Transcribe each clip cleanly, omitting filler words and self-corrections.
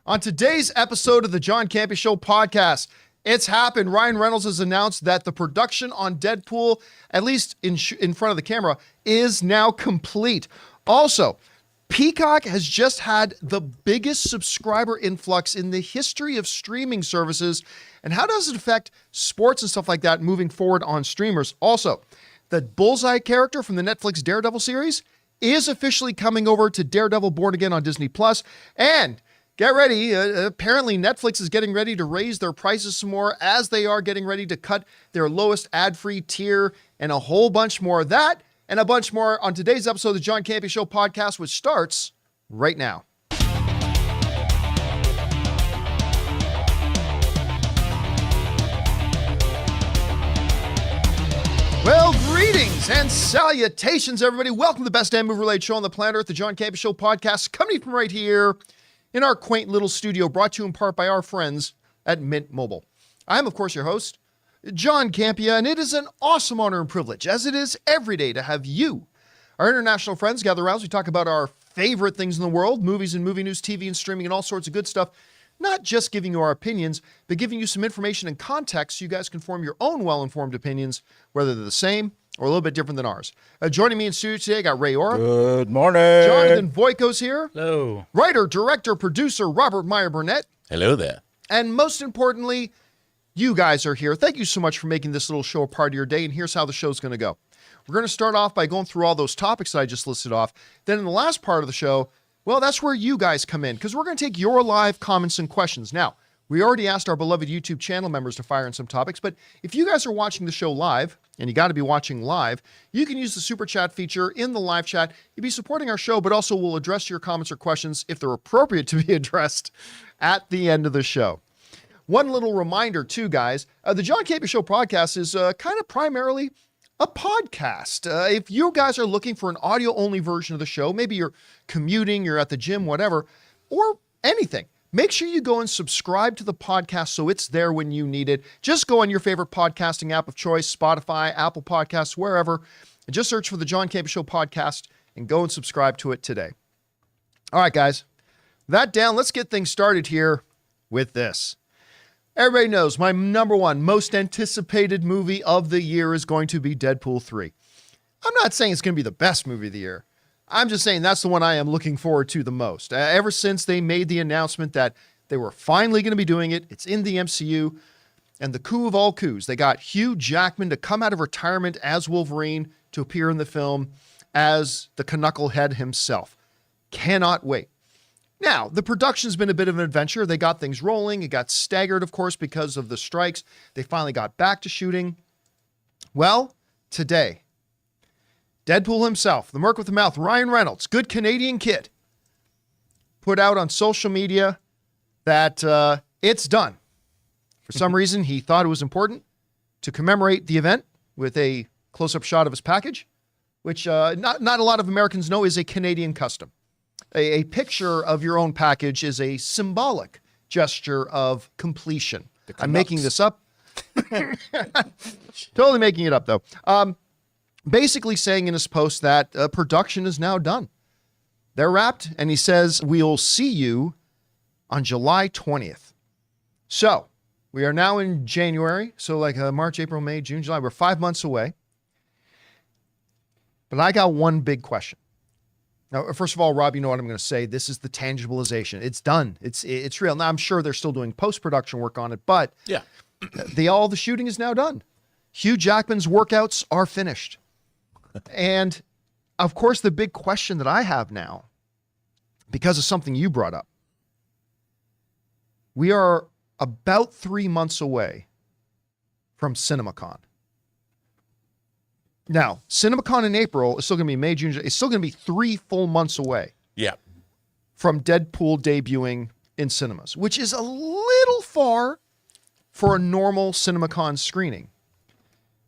On today's episode of the John Campea Show podcast, it's happened. Ryan Reynolds has announced that the production on Deadpool, at least in front of the camera, is now complete. Also, Peacock has just had the biggest subscriber influx in the history of streaming services. And how does it affect sports and stuff like that moving forward on streamers? Also, the Bullseye character from the Netflix Daredevil series is officially coming over to Daredevil Born Again on Disney+. And get ready, apparently Netflix is getting ready to raise their prices some more as they are getting ready to cut their lowest ad-free tier and a whole bunch more of that and a bunch more on today's episode of the John Campea Show podcast, which starts right now. Well, greetings and salutations, everybody. Welcome to the best damn movie-related show on the planet Earth, the John Campea Show podcast, coming from right here in our quaint little studio, brought to you in part by our friends at Mint Mobile. I'm, of course, your host, John Campea, and it is an awesome honor and privilege, as it is every day, to have you, our international friends, gather around as we talk about our favorite things in the world, movies and movie news, TV and streaming, and all sorts of good stuff. Not just giving you our opinions, but giving you some information and context so you guys can form your own well-informed opinions, whether they're the same or a little bit different than ours. Joining me in studio today, I got Ray Ora. Good morning. Jonathan Voico's here. Hello. Writer, director, producer, Robert Meyer-Burnett. Hello there. And most importantly, you guys are here. Thank you so much for making this little show a part of your day, and here's how the show's going to go. We're going to start off by going through all those topics that I just listed off. Then in the last part of the show, well, that's where you guys come in, because we're going to take your live comments and questions. Now, we already asked our beloved YouTube channel members to fire in some topics, but if you guys are watching the show live, and you got to be watching live, you can use the super chat feature in the live chat. You'll be supporting our show, but also we'll address your comments or questions if they're appropriate to be addressed at the end of the show. One little reminder too, guys, the John Campea Show podcast is kind of primarily a podcast. If you guys are looking for an audio-only version of the show, maybe you're commuting, you're at the gym, whatever, or anything, make sure you go and subscribe to the podcast so it's there when you need it. Just go on your favorite podcasting app of choice, Spotify, Apple Podcasts, wherever, and just search for the John Campea Show podcast and go and subscribe to it today. All right, guys, that down, let's get things started here with this. Everybody knows my number one most anticipated movie of the year is going to be Deadpool 3. I'm not saying it's going to be the best movie of the year. I'm just saying that's the one I am looking forward to the most. Ever since they made the announcement that they were finally going to be doing it, it's in the MCU, and the coup of all coups. They got Hugh Jackman to come out of retirement as Wolverine to appear in the film as the Knucklehead himself. Cannot wait. Now, the production's been a bit of an adventure. They got things rolling. It got staggered, of course, because of the strikes. They finally got back to shooting. Well, today, Deadpool himself, the Merc with the Mouth, Ryan Reynolds, good Canadian kid, put out on social media that it's done. For some reason, he thought it was important to commemorate the event with a close-up shot of his package, which not a lot of Americans know is a Canadian custom. A picture of your own package is a symbolic gesture of completion. I'm making this up. Totally making it up, though. Basically saying in his post that production is now done. They're wrapped, and he says, we'll see you on July 20th. So, we are now in January, so like March, April, May, June, July. We're 5 months away. But I got one big question. Now, first of all, Rob, you know what I'm going to say. This is the tangibilization. It's done. It's real. Now, I'm sure they're still doing post-production work on it, but yeah, all the shooting is now done. Hugh Jackman's workouts are finished. And, of course, the big question that I have now, because of something you brought up, we are about 3 months away from CinemaCon. Now, CinemaCon in April is still going to be May, June. It's still going to be 3 full months away. Yeah. From Deadpool debuting in cinemas, which is a little far for a normal CinemaCon screening.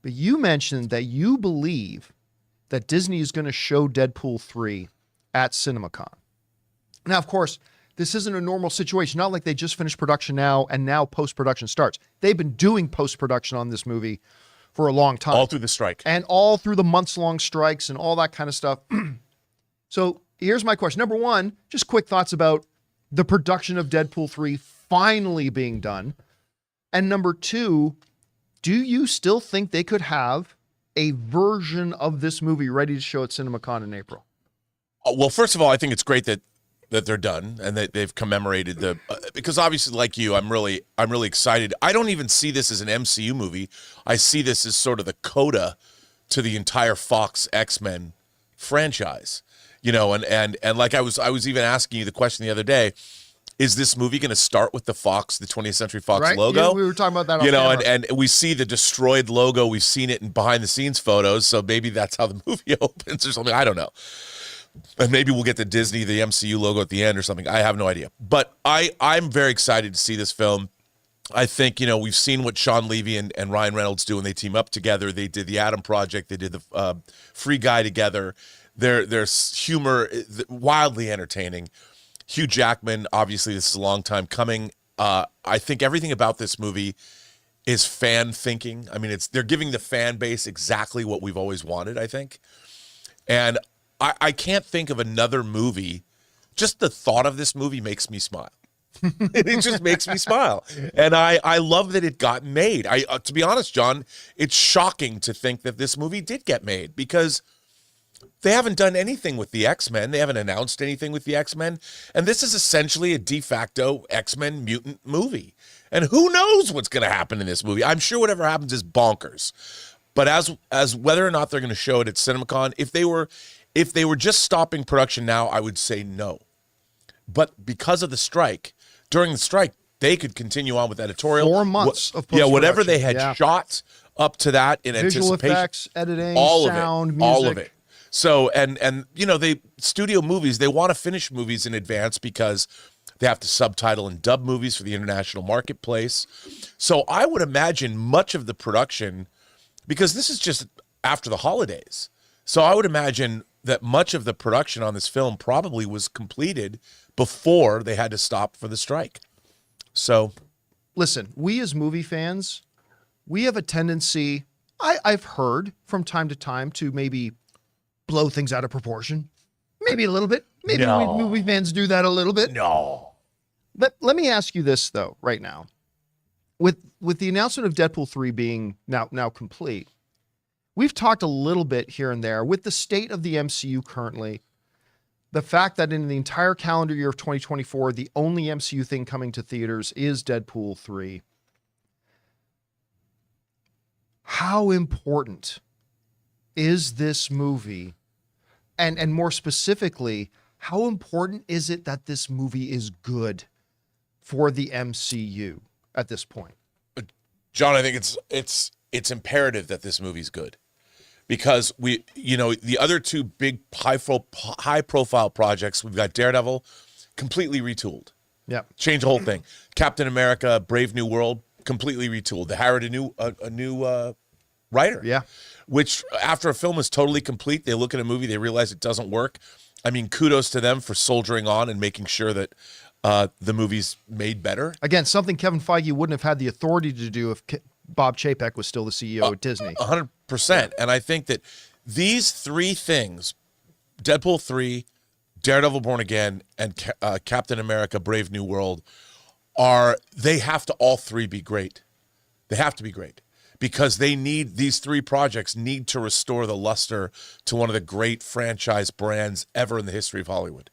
But you mentioned that you believe that Disney is going to show Deadpool 3 at CinemaCon. Now, of course, this isn't a normal situation. Not like they just finished production now and now post-production starts. They've been doing post-production on this movie for a long time. All through the strike. And all through the months-long strikes and all that kind of stuff. So here's my question. Number one, just quick thoughts about the production of Deadpool 3 finally being done? And number two, do you still think they could have a version of this movie ready to show at CinemaCon in April? Well, first of all, I think it's great that they're done and that they've commemorated the because obviously, like you, I'm really excited. I don't even see this as an MCU movie. I see this as sort of the coda to the entire Fox X-Men franchise. You know, and like I was even asking you the question the other day, is this movie going to start with the 20th Century Fox logo? Yeah, we were talking about that. You know, and we see the destroyed logo. We've seen it in behind the scenes photos. So maybe that's how the movie opens or something. I don't know. And maybe we'll get the MCU logo at the end or something. I have no idea. But I'm very excited to see this film. I think, you know, we've seen what Sean Levy and Ryan Reynolds do when they team up together. They did the Atom Project. They did the Free Guy together. Their humor wildly entertaining. Hugh Jackman, obviously, this is a long time coming. I think everything about this movie is fan thinking. I mean, they're giving the fan base exactly what we've always wanted, I think. And I can't think of another movie. Just the thought of this movie makes me smile. It just makes me smile. And I love that it got made. To be honest, John, it's shocking to think that this movie did get made because they haven't done anything with the X-Men. They haven't announced anything with the X-Men. And this is essentially a de facto X-Men mutant movie. And who knows what's going to happen in this movie? I'm sure whatever happens is bonkers. But as whether or not they're going to show it at CinemaCon, if they were just stopping production now, I would say no. But because of the strike, during the strike, they could continue on with editorial. 4 months of post-production. Yeah, whatever they had shot up to that in visual anticipation. Effects, editing, all sound, of it, music. all of it. So, and you know, studio movies, they want to finish movies in advance because they have to subtitle and dub movies for the international marketplace. So I would imagine much of the production, because this is just after the holidays. So I would imagine that much of the production on this film probably was completed before they had to stop for the strike. So, listen, we as movie fans, we have a tendency, I've heard from time to time, to maybe blow things out of proportion. Maybe a little bit. Maybe movie fans do that a little bit. No. But let me ask you this, though, right now. With the announcement of Deadpool 3 being now complete, we've talked a little bit here and there with the state of the MCU currently, the fact that in the entire calendar year of 2024, the only MCU thing coming to theaters is Deadpool 3. How important is this movie? And more specifically, how important is it that this movie is good for the MCU at this point? John, I think it's imperative that this movie's good. Because the other two big high profile projects, we've got Daredevil, completely retooled. Yeah. Change the whole thing. Captain America, Brave New World, completely retooled. They hired a new writer. Yeah. Which after a film is totally complete, they look at a movie, they realize it doesn't work. I mean, kudos to them for soldiering on and making sure that the movie's made better. Again, something Kevin Feige wouldn't have had the authority to do if Bob Chapek was still the CEO of Disney. 100%. Yeah. And I think that these three things, Deadpool 3, Daredevil Born Again, and Captain America Brave New World, they have to all three be great. They have to be great. Because these three projects need to restore the luster to one of the great franchise brands ever in the history of Hollywood.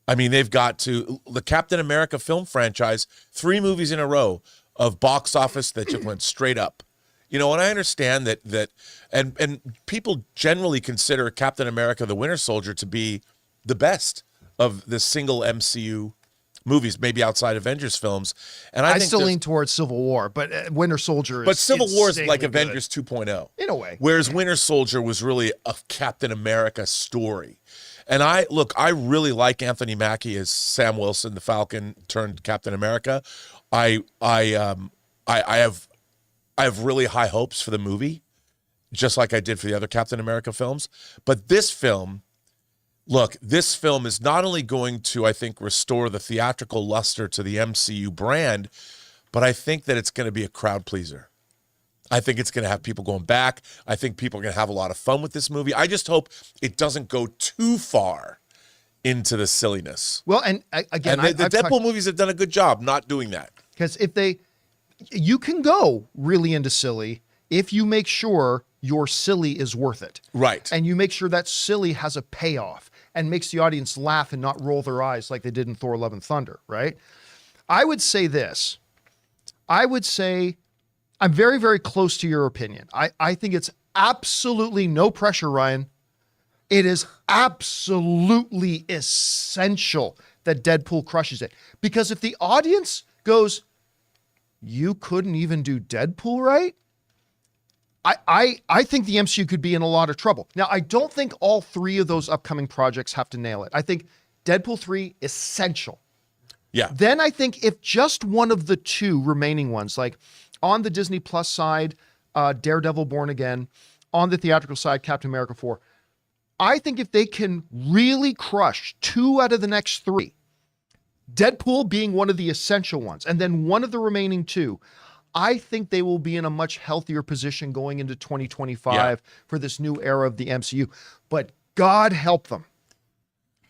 I mean, they've got to, the Captain America film franchise, 3 movies in a row of box office that just went straight up. You know, and I understand that and people generally consider Captain America the Winter Soldier to be the best of the single MCU movies, maybe outside Avengers films. And I think still lean towards Civil War, but Winter Soldier is But Civil War is like good. Avengers 2.0. In a way. Whereas Winter Soldier was really a Captain America story. And I really like Anthony Mackie as Sam Wilson, the Falcon turned Captain America. I have really high hopes for the movie, just like I did for the other Captain America films. But this film is not only going to, I think, restore the theatrical luster to the MCU brand, but I think that it's going to be a crowd pleaser. I think it's going to have people going back. I think people are going to have a lot of fun with this movie. I just hope it doesn't go too far into the silliness. Well, and again, And the Deadpool movies have done a good job not doing that. because you can go really into silly if you make sure your silly is worth it. Right. And you make sure that silly has a payoff and makes the audience laugh and not roll their eyes like they did in Thor: Love and Thunder, right? I would say this. I would say I'm very, very close to your opinion. I think it's absolutely no pressure, Ryan. It is absolutely essential that Deadpool crushes it. Because if the audience goes, you couldn't even do Deadpool right? I think the MCU could be in a lot of trouble. Now, I don't think all three of those upcoming projects have to nail it. I think Deadpool 3, essential. Yeah. Then I think if just one of the two remaining ones, like on the Disney Plus side, Daredevil Born Again, on the theatrical side, Captain America 4, I think if they can really crush 2 out of the next 3, Deadpool being one of the essential ones, and then one of the remaining 2, I think they will be in a much healthier position going into 2025 for this new era of the MCU. But God help them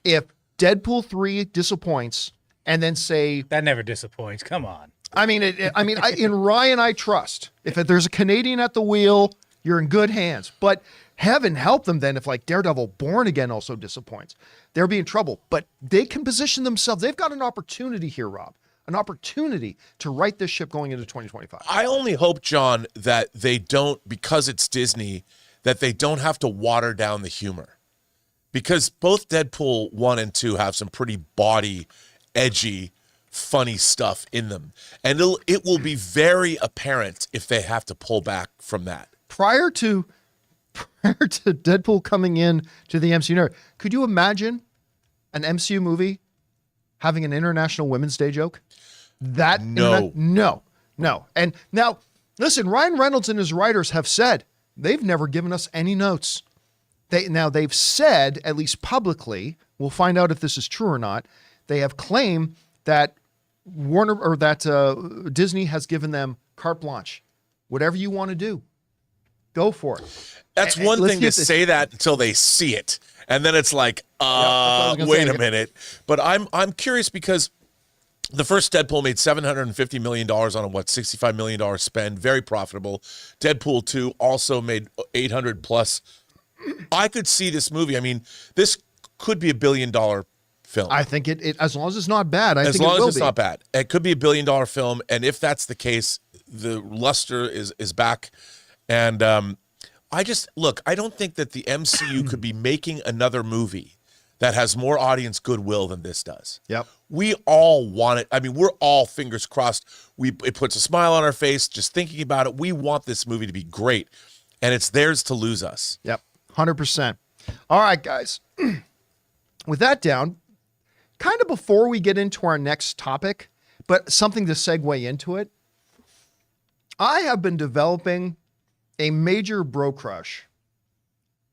if Deadpool 3 disappoints and then say... That never disappoints. Come on. I mean, in Ryan, I trust. If there's a Canadian at the wheel, you're in good hands. But heaven help them then if like Daredevil Born Again also disappoints. They'll be in trouble. But they can position themselves. They've got an opportunity here, Rob. An opportunity to right this ship going into 2025. I only hope, John, that they don't, because it's Disney, that they don't have to water down the humor. Because both Deadpool 1 and 2 have some pretty bawdy, edgy, funny stuff in them. And it will be very apparent if they have to pull back from that. Prior to Deadpool coming in to the MCU, could you imagine an MCU movie having an International Women's Day joke? No. And now, listen, Ryan Reynolds and his writers have said they've never given us any notes. They've said, at least publicly, we'll find out if this is true or not, they have claimed that Disney has given them carte blanche. Whatever you want to do, go for it. That's one thing to say that until they see it. And then it's like, wait a minute. But I'm curious because the first Deadpool made $750 million on a, $65 million spend, very profitable. Deadpool 2 also made 800 plus. I could see this movie. I mean, this could be $1 billion film. I think it as long as it's not bad, as long as it's not bad. It could be $1 billion film. And if that's the case, the luster is back. And I don't think that the MCU could be making another movie that has more audience goodwill than this does. Yep. We all want it. I mean, we're all fingers crossed. It puts a smile on our face just thinking about it. We want this movie to be great, and it's theirs to lose us. Yep, 100%. All right, guys. With that down, kind of before we get into our next topic, but something to segue into it, I have been developing a major bro crush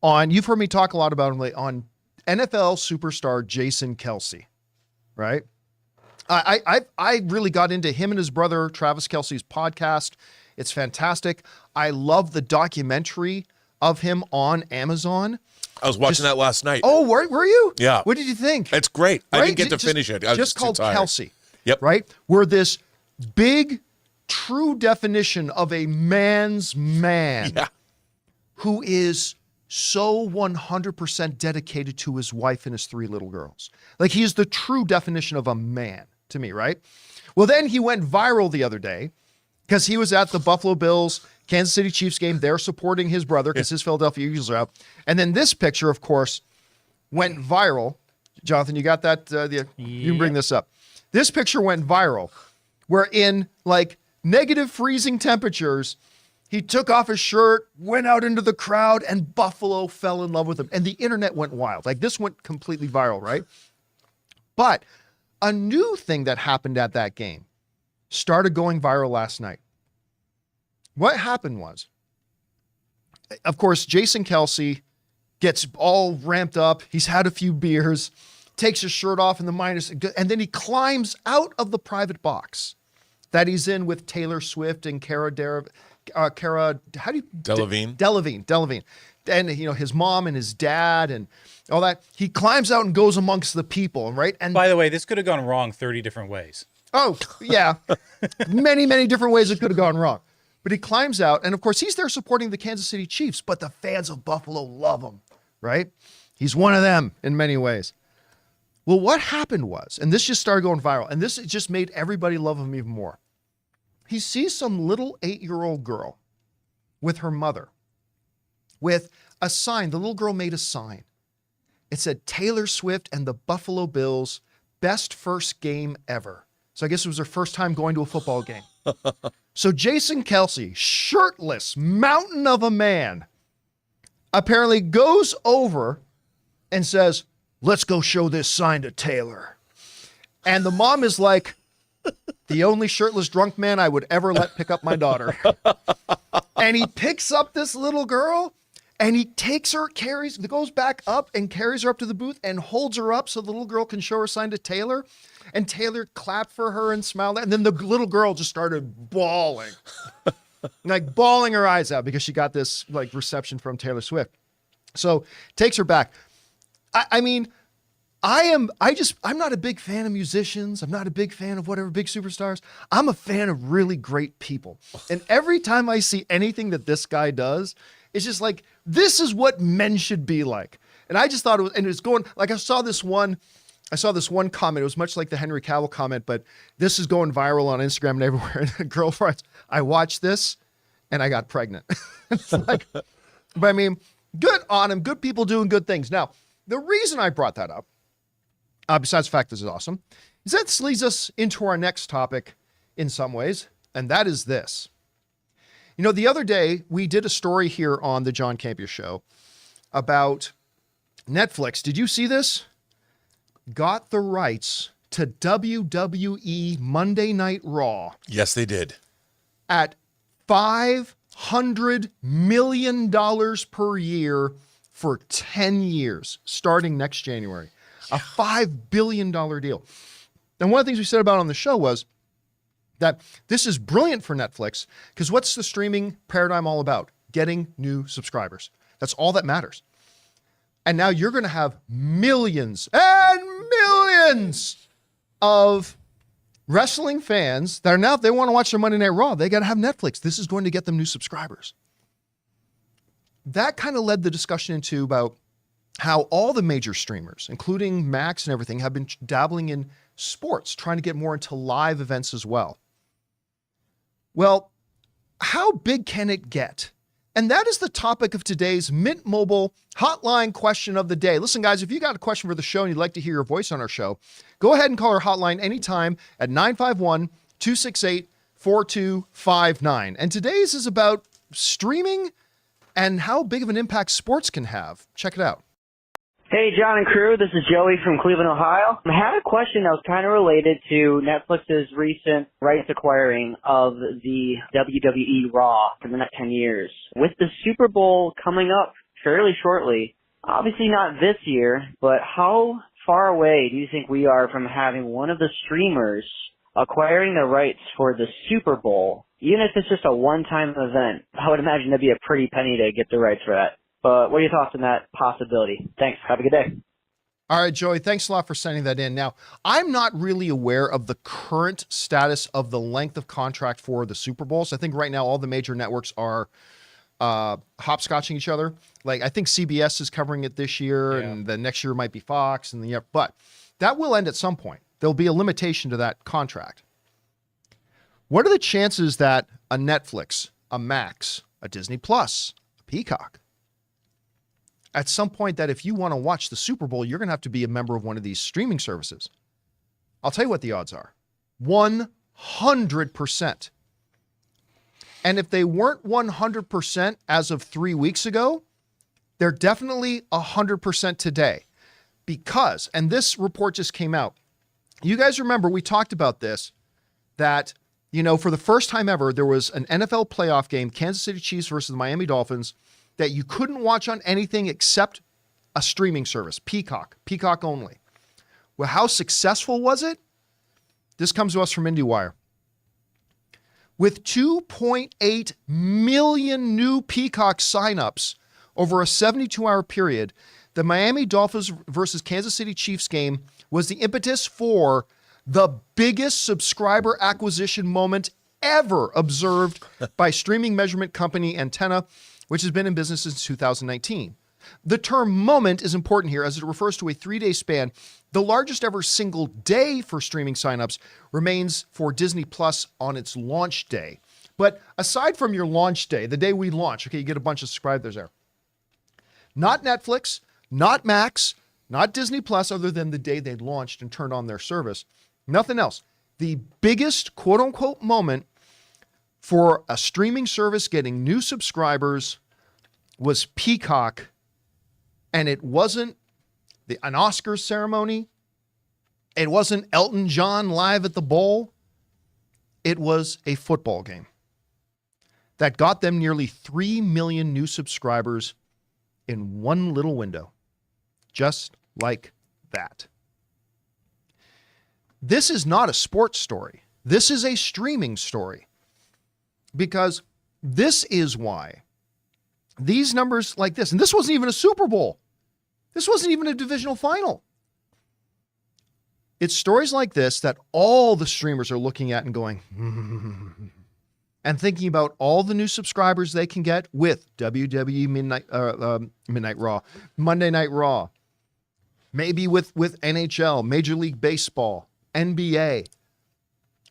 on, you've heard me talk a lot about him lately, on NFL superstar Jason Kelce, right? I really got into him and his brother Travis Kelce's podcast. It's fantastic. I love the documentary of him on Amazon. I was watching that last night. Oh, were you? Yeah. What did you think? It's great. Right? I didn't get to finish it. I was just called too tired. Kelce. Yep. Right? Where this big, true definition of a man's man who is so 100% dedicated to his wife and his 3 little girls. Like, he's the true definition of a man to me, right? Well, then he went viral the other day because he was at the Buffalo Bills Kansas City Chiefs game. They're supporting his brother because his Philadelphia Eagles are out. And then this picture, of course, went viral. Jonathan, you got that? You can bring this up. This picture went viral where in like negative freezing temperatures, he took off his shirt, went out into the crowd, and Buffalo fell in love with him. And the internet went wild. Like, this went completely viral, right? But a new thing that happened at that game started going viral last night. What happened was, of course, Jason Kelce gets all ramped up. He's had a few beers, takes his shirt off in the minus, and then he climbs out of the private box that he's in with Taylor Swift and Cara Delevingne. and his mom and his dad and all that. He climbs out and goes amongst the people, right? And By the way, this could have gone wrong 30 different ways. oh, yeah. Many, many different ways it could have gone wrong. But he climbs out, and of course, he's there supporting the Kansas City Chiefs, but the fans of Buffalo love him, right? He's one of them in many ways. Well, what happened was, and this just started going viral, and this just made everybody love him even more. He sees some little 8-year-old girl with her mother with a sign. The little girl made a sign. It said, Taylor Swift and the Buffalo Bills, best first game ever. So I guess it was her first time going to a football game. So Jason Kelce, shirtless mountain of a man, apparently goes over and says, let's go show this sign to Taylor. And the mom is like, the only shirtless drunk man I would ever let pick up my daughter. And he picks up this little girl and he takes her, goes back up and carries her up to the booth and holds her up so the little girl can show her sign to Taylor. And Taylor clapped for her and smiled. And then the little girl just started bawling, like bawling her eyes out because she got this like reception from Taylor Swift. So takes her back. I mean, I'm not a big fan of musicians. I'm not a big fan of whatever big superstars. I'm a fan of really great people. And every time I see anything that this guy does, it's just like, this is what men should be like. And I just thought it was, and it was going, like I saw this one comment. It was much like the Henry Cavill comment, but this is going viral on Instagram and everywhere. And the girlfriends, I watched this and I got pregnant. It's like, but I mean, good on him. Good people doing good things. Now, the reason I brought that up, besides the fact this is awesome, is that leads us into our next topic in some ways, and that is this. The other day we did a story here on the John Campea Show about Netflix. Did you see this? Got the rights to WWE Monday Night Raw. Yes, they did. At $500 million per year for 10 years, starting next January. A $5 billion deal. And one of the things we said about on the show was that this is brilliant for Netflix because what's the streaming paradigm all about? Getting new subscribers. That's all that matters. And now you're going to have millions and millions of wrestling fans that are now, if they want to watch their Monday Night Raw, they got to have Netflix. This is going to get them new subscribers. That kind of led the discussion into about how all the major streamers, including Max and everything, have been dabbling in sports, trying to get more into live events as well. Well, how big can it get? And that is the topic of today's Mint Mobile hotline question of the day. Listen, guys, if you got a question for the show and you'd like to hear your voice on our show, go ahead and call our hotline anytime at 951-268-4259. And today's is about streaming and how big of an impact sports can have. Check it out. Hey, John and crew, this is Joey from Cleveland, Ohio. I had a question that was kind of related to Netflix's recent rights acquiring of the WWE Raw for the next 10 years. With the Super Bowl coming up fairly shortly, obviously not this year, but how far away do you think we are from having one of the streamers acquiring the rights for the Super Bowl? Even if it's just a one-time event, I would imagine that'd be a pretty penny to get the rights for that. But what are your thoughts on that possibility? Thanks. Have a good day. All right, Joey, thanks a lot for sending that in. Now, I'm not really aware of the current status of the length of contract for the Super Bowl. So I think right now all the major networks are hopscotching each other. Like I think CBS is covering it this year, and the next year might be Fox, and but that will end at some point. There'll be a limitation to that contract. What are the chances that a Netflix, a Max, a Disney Plus, a Peacock, at some point that if you want to watch the Super Bowl, you're going to have to be a member of one of these streaming services? I'll tell you what the odds are. 100%. And if they weren't 100% as of 3 weeks ago, they're definitely 100% today. Because, and this report just came out, you guys remember we talked about this, that, for the first time ever, there was an NFL playoff game, Kansas City Chiefs versus the Miami Dolphins, that you couldn't watch on anything except a streaming service, Peacock only. Well, how successful was it? This comes to us from IndieWire. With 2.8 million new Peacock signups over a 72-hour period, the Miami Dolphins versus Kansas City Chiefs game was the impetus for the biggest subscriber acquisition moment ever observed by streaming measurement company Antenna, which has been in business since 2019. The term moment is important here as it refers to a 3-day span. The largest ever single day for streaming signups remains for Disney Plus on its launch day. But aside from your launch day, the day we launch, okay, you get a bunch of subscribers there. Not Netflix, not Max, not Disney Plus, other than the day they launched and turned on their service. Nothing else. The biggest quote unquote moment for a streaming service getting new subscribers was Peacock. And it wasn't an Oscars ceremony. It wasn't Elton John live at the bowl. It was a football game that got them nearly 3 million new subscribers in one little window. Just like that. This is not a sports story. This is a streaming story. Because this is why these numbers like this, and this wasn't even a Super Bowl. This wasn't even a divisional final. It's stories like this that all the streamers are looking at and going, and thinking about all the new subscribers they can get with WWE Midnight Raw, Monday Night Raw, maybe with NHL, Major League Baseball, NBA.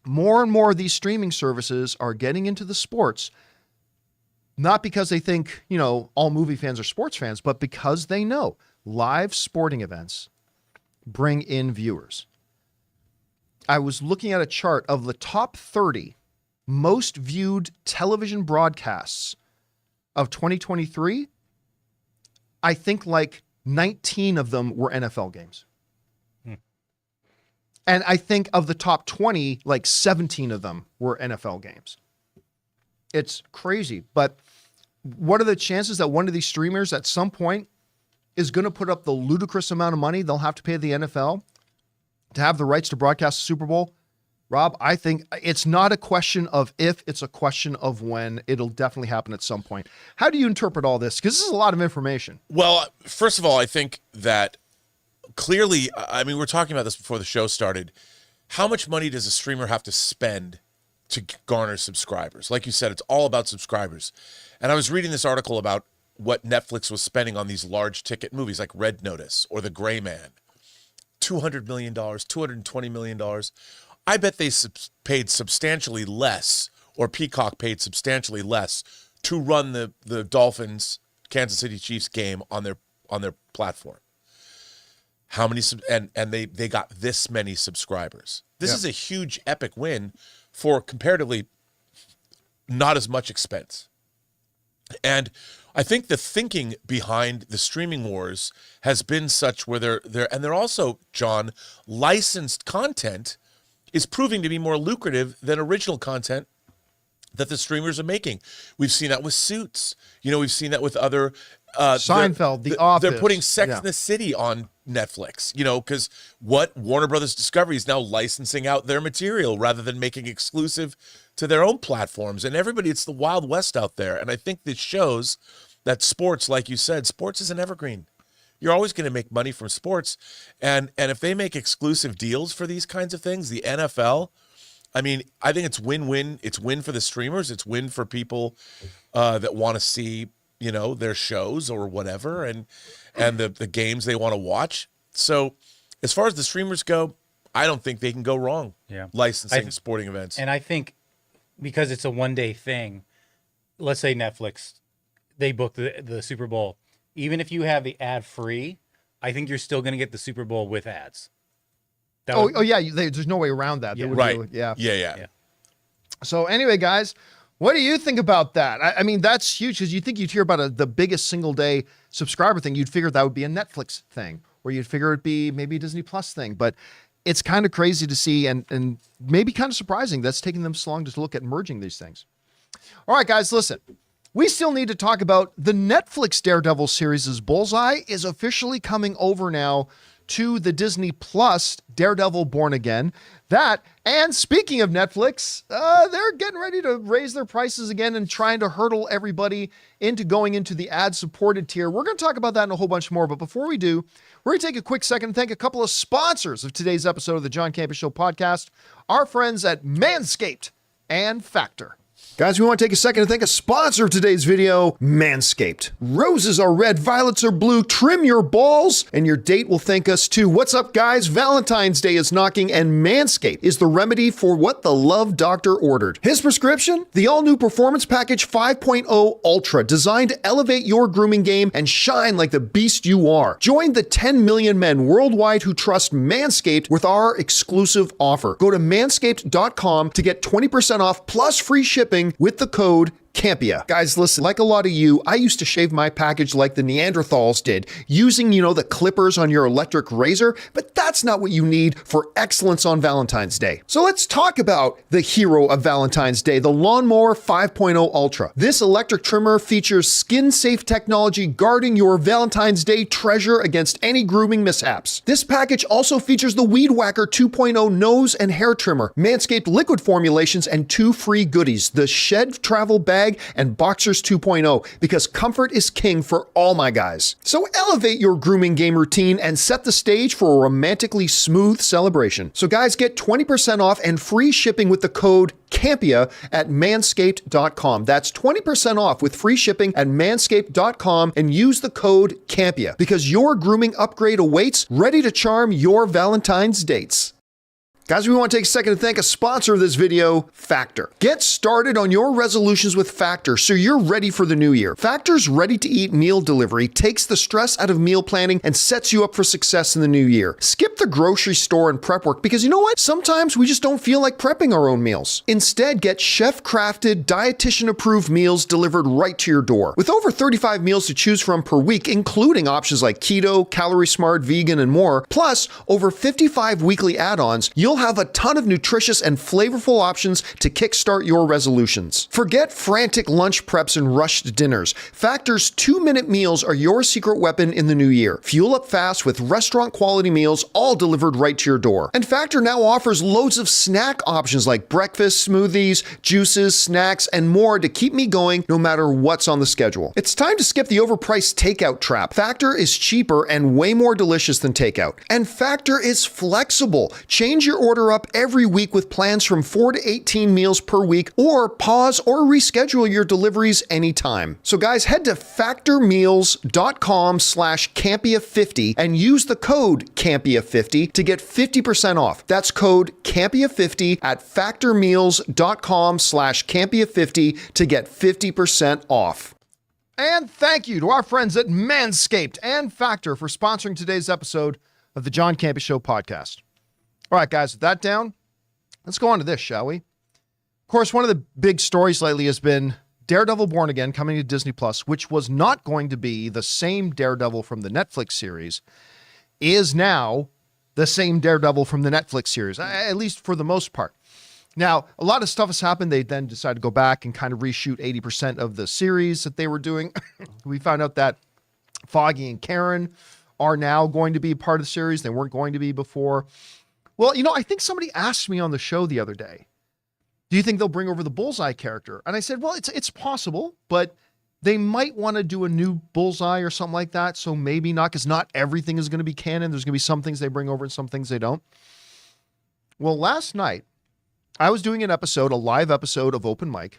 More and more of these streaming services are getting into the sports, not because they think, all movie fans are sports fans, but because they know live sporting events bring in viewers. I was looking at a chart of the top 30 most viewed television broadcasts of 2023. I think like 19 of them were NFL games. And I think of the top 20, like 17 of them were NFL games. It's crazy. But what are the chances that one of these streamers at some point is going to put up the ludicrous amount of money they'll have to pay the NFL to have the rights to broadcast the Super Bowl? Rob, I think it's not a question of if, it's a question of when. It'll definitely happen at some point. How do you interpret all this? Because this is a lot of information. Well, first of all, I think that clearly, we were talking about this before the show started. How much money does a streamer have to spend to garner subscribers? Like you said, it's all about subscribers. And I was reading this article about what Netflix was spending on these large ticket movies like Red Notice or The Gray Man. $200 million, $220 million. I bet they paid substantially less, or Peacock paid substantially less to run the Dolphins Kansas City Chiefs game on their platform. How many and they got this many subscribers. This is a huge epic win for comparatively not as much expense. And I think the thinking behind the streaming wars has been such where they're also, John, licensed content is proving to be more lucrative than original content that the streamers are making. We've seen that with Suits. We've seen that with other Seinfeld, The Office. They're putting Sex and the City on Netflix, because what Warner Brothers Discovery is now licensing out their material rather than making exclusive to their own platforms. And everybody, it's the Wild West out there. And I think this shows that sports, like you said, sports is an evergreen. You're always going to make money from sports. And if they make exclusive deals for these kinds of things, the NFL, I think it's win-win. It's win for the streamers. It's win for people that want to see, their shows or whatever, and the games they want to watch. So as far as the streamers go, I don't think they can go wrong licensing sporting events. And I think because it's a one-day thing, let's say Netflix, they book the Super Bowl. Even if you have the ad-free, I think you're still going to get the Super Bowl with ads. There's no way around that. Yeah. Right. Yeah. So anyway, guys, what do you think about that? That's huge because you'd hear about the biggest single day subscriber thing. You'd figure that would be a Netflix thing, or you'd figure it'd be maybe a Disney Plus thing. But it's kind of crazy to see and maybe kind of surprising that's taking them so long to look at merging these things. All right, guys, listen. We still need to talk about the Netflix Daredevil series' Bullseye is officially coming over now to the Disney Plus Daredevil Born Again. That, and speaking of Netflix, they're getting ready to raise their prices again and trying to hurdle everybody into going into the ad-supported tier. We're going to talk about that and a whole bunch more, but before we do, we're going to take a quick second and thank a couple of sponsors of today's episode of the John Campea Show podcast, our friends at Manscaped and Factor. Guys, we want to take a second to thank a sponsor of today's video, Manscaped. Roses are red, violets are blue. Trim your balls, and your date will thank us too. What's up, guys? Valentine's Day is knocking, and Manscaped is the remedy for what the love doctor ordered. His prescription? The all-new Performance Package 5.0 Ultra, designed to elevate your grooming game and shine like the beast you are. Join the 10 million men worldwide who trust Manscaped with our exclusive offer. Go to manscaped.com to get 20% off plus free shipping with the code Campea. Guys, listen, like a lot of you, I used to shave my package like the Neanderthals did, using, the clippers on your electric razor, but that's not what you need for excellence on Valentine's Day. So let's talk about the hero of Valentine's Day, the Lawnmower 5.0 Ultra. This electric trimmer features skin-safe technology guarding your Valentine's Day treasure against any grooming mishaps. This package also features the Weed Whacker 2.0 nose and hair trimmer, Manscaped liquid formulations, and 2 free goodies, the Shed Travel Bag and Boxers 2.0, because comfort is king for all my guys. So elevate your grooming game routine and set the stage for a romantically smooth celebration. So guys, get 20% off and free shipping with the code Campea at manscaped.com. That's 20% off with free shipping at manscaped.com and use the code Campea because your grooming upgrade awaits, ready to charm your Valentine's dates. Guys, we want to take a second to thank a sponsor of this video, Factor. Get started on your resolutions with Factor so you're ready for the new year. Factor's ready-to-eat meal delivery takes the stress out of meal planning and sets you up for success in the new year. Skip the grocery store and prep work because you know what? Sometimes we just don't feel like prepping our own meals. Instead, get chef-crafted, dietitian-approved meals delivered right to your door. With over 35 meals to choose from per week, including options like keto, calorie smart, vegan, and more, plus over 55 weekly add-ons, you'll have a ton of nutritious and flavorful options to kickstart your resolutions. Forget frantic lunch preps and rushed dinners. Factor's 2-minute meals are your secret weapon in the new year. Fuel up fast with restaurant-quality meals, all delivered right to your door. And Factor now offers loads of snack options like breakfast, smoothies, juices, snacks, and more to keep me going no matter what's on the schedule. It's time to skip the overpriced takeout trap. Factor is cheaper and way more delicious than takeout. And Factor is flexible. Change your order up every week with plans from 4 to 18 meals per week, or pause or reschedule your deliveries anytime. So guys, head to factormeals.com/Campea50 and use the code Campea50 to get 50% off. That's code Campea50 at factormeals.com/Campea50 to get 50% off. And thank you to our friends at Manscaped and Factor for sponsoring today's episode of the John Campea Show podcast. All right, guys, with that down, let's go on to this, shall we? Of course, one of the big stories lately has been Daredevil Born Again coming to Disney Plus, which was not going to be the same Daredevil from the Netflix series, is now the same Daredevil from the Netflix series, at least for the most part. Now, a lot of stuff has happened. They then decided to go back and kind of reshoot 80% of the series that they were doing. We found out that Foggy and Karen are now going to be part of the series. They weren't going to be before. Well, I think somebody asked me on the show the other day, do you think they'll bring over the Bullseye character? And I said, well, it's possible, but they might want to do a new Bullseye or something like that. So maybe not, because not everything is going to be canon. There's going to be some things they bring over and some things they don't. Well, last night, I was doing a live episode of Open Mic.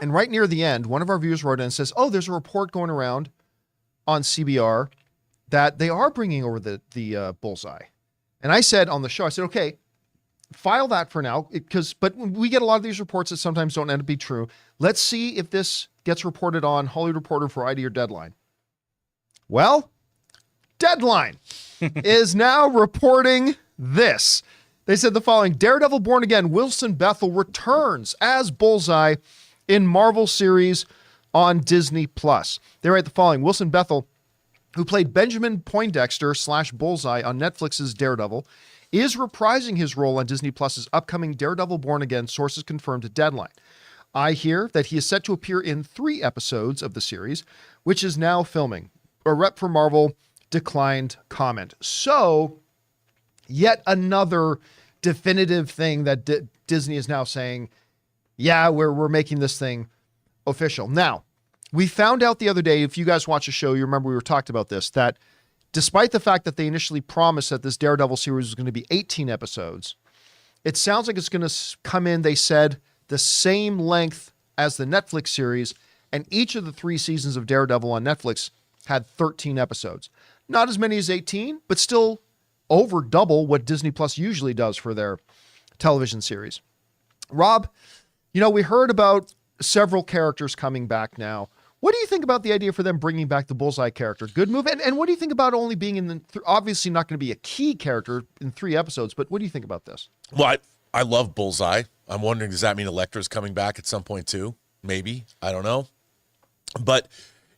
And right near the end, one of our viewers wrote in and says, oh, there's a report going around on CBR that they are bringing over the Bullseye. And I said on the show, I said, okay, file that for now, but we get a lot of these reports that sometimes don't end up being true. Let's see if this gets reported on Hollywood Reporter, Variety, or Deadline. Well, Deadline is now reporting this. They said the following: Daredevil Born Again, Wilson Bethel returns as Bullseye in Marvel series on Disney Plus. They write the following: Wilson Bethel, who played Benjamin Poindexter / Bullseye on Netflix's Daredevil, is reprising his role on Disney Plus's upcoming Daredevil Born Again, sources confirmed to Deadline. I hear that he is set to appear in 3 episodes of the series, which is now filming. A rep for Marvel declined comment. So yet another definitive thing that Disney is now saying, yeah, we're making this thing official. Now, we found out the other day, if you guys watch the show, you remember we were talked about this, that despite the fact that they initially promised that this Daredevil series was going to be 18 episodes, it sounds like it's going to come in, they said, the same length as the Netflix series, and each of the 3 seasons of Daredevil on Netflix had 13 episodes. Not as many as 18, but still over double what Disney Plus usually does for their television series. Rob, we heard about several characters coming back now. What do you think about the idea for them bringing back the Bullseye character? Good move. And what do you think about only being in obviously not going to be a key character in 3 episodes, but what do you think about this? Well, I love Bullseye. I'm wondering, does that mean Elektra's coming back at some point too? Maybe. I don't know. But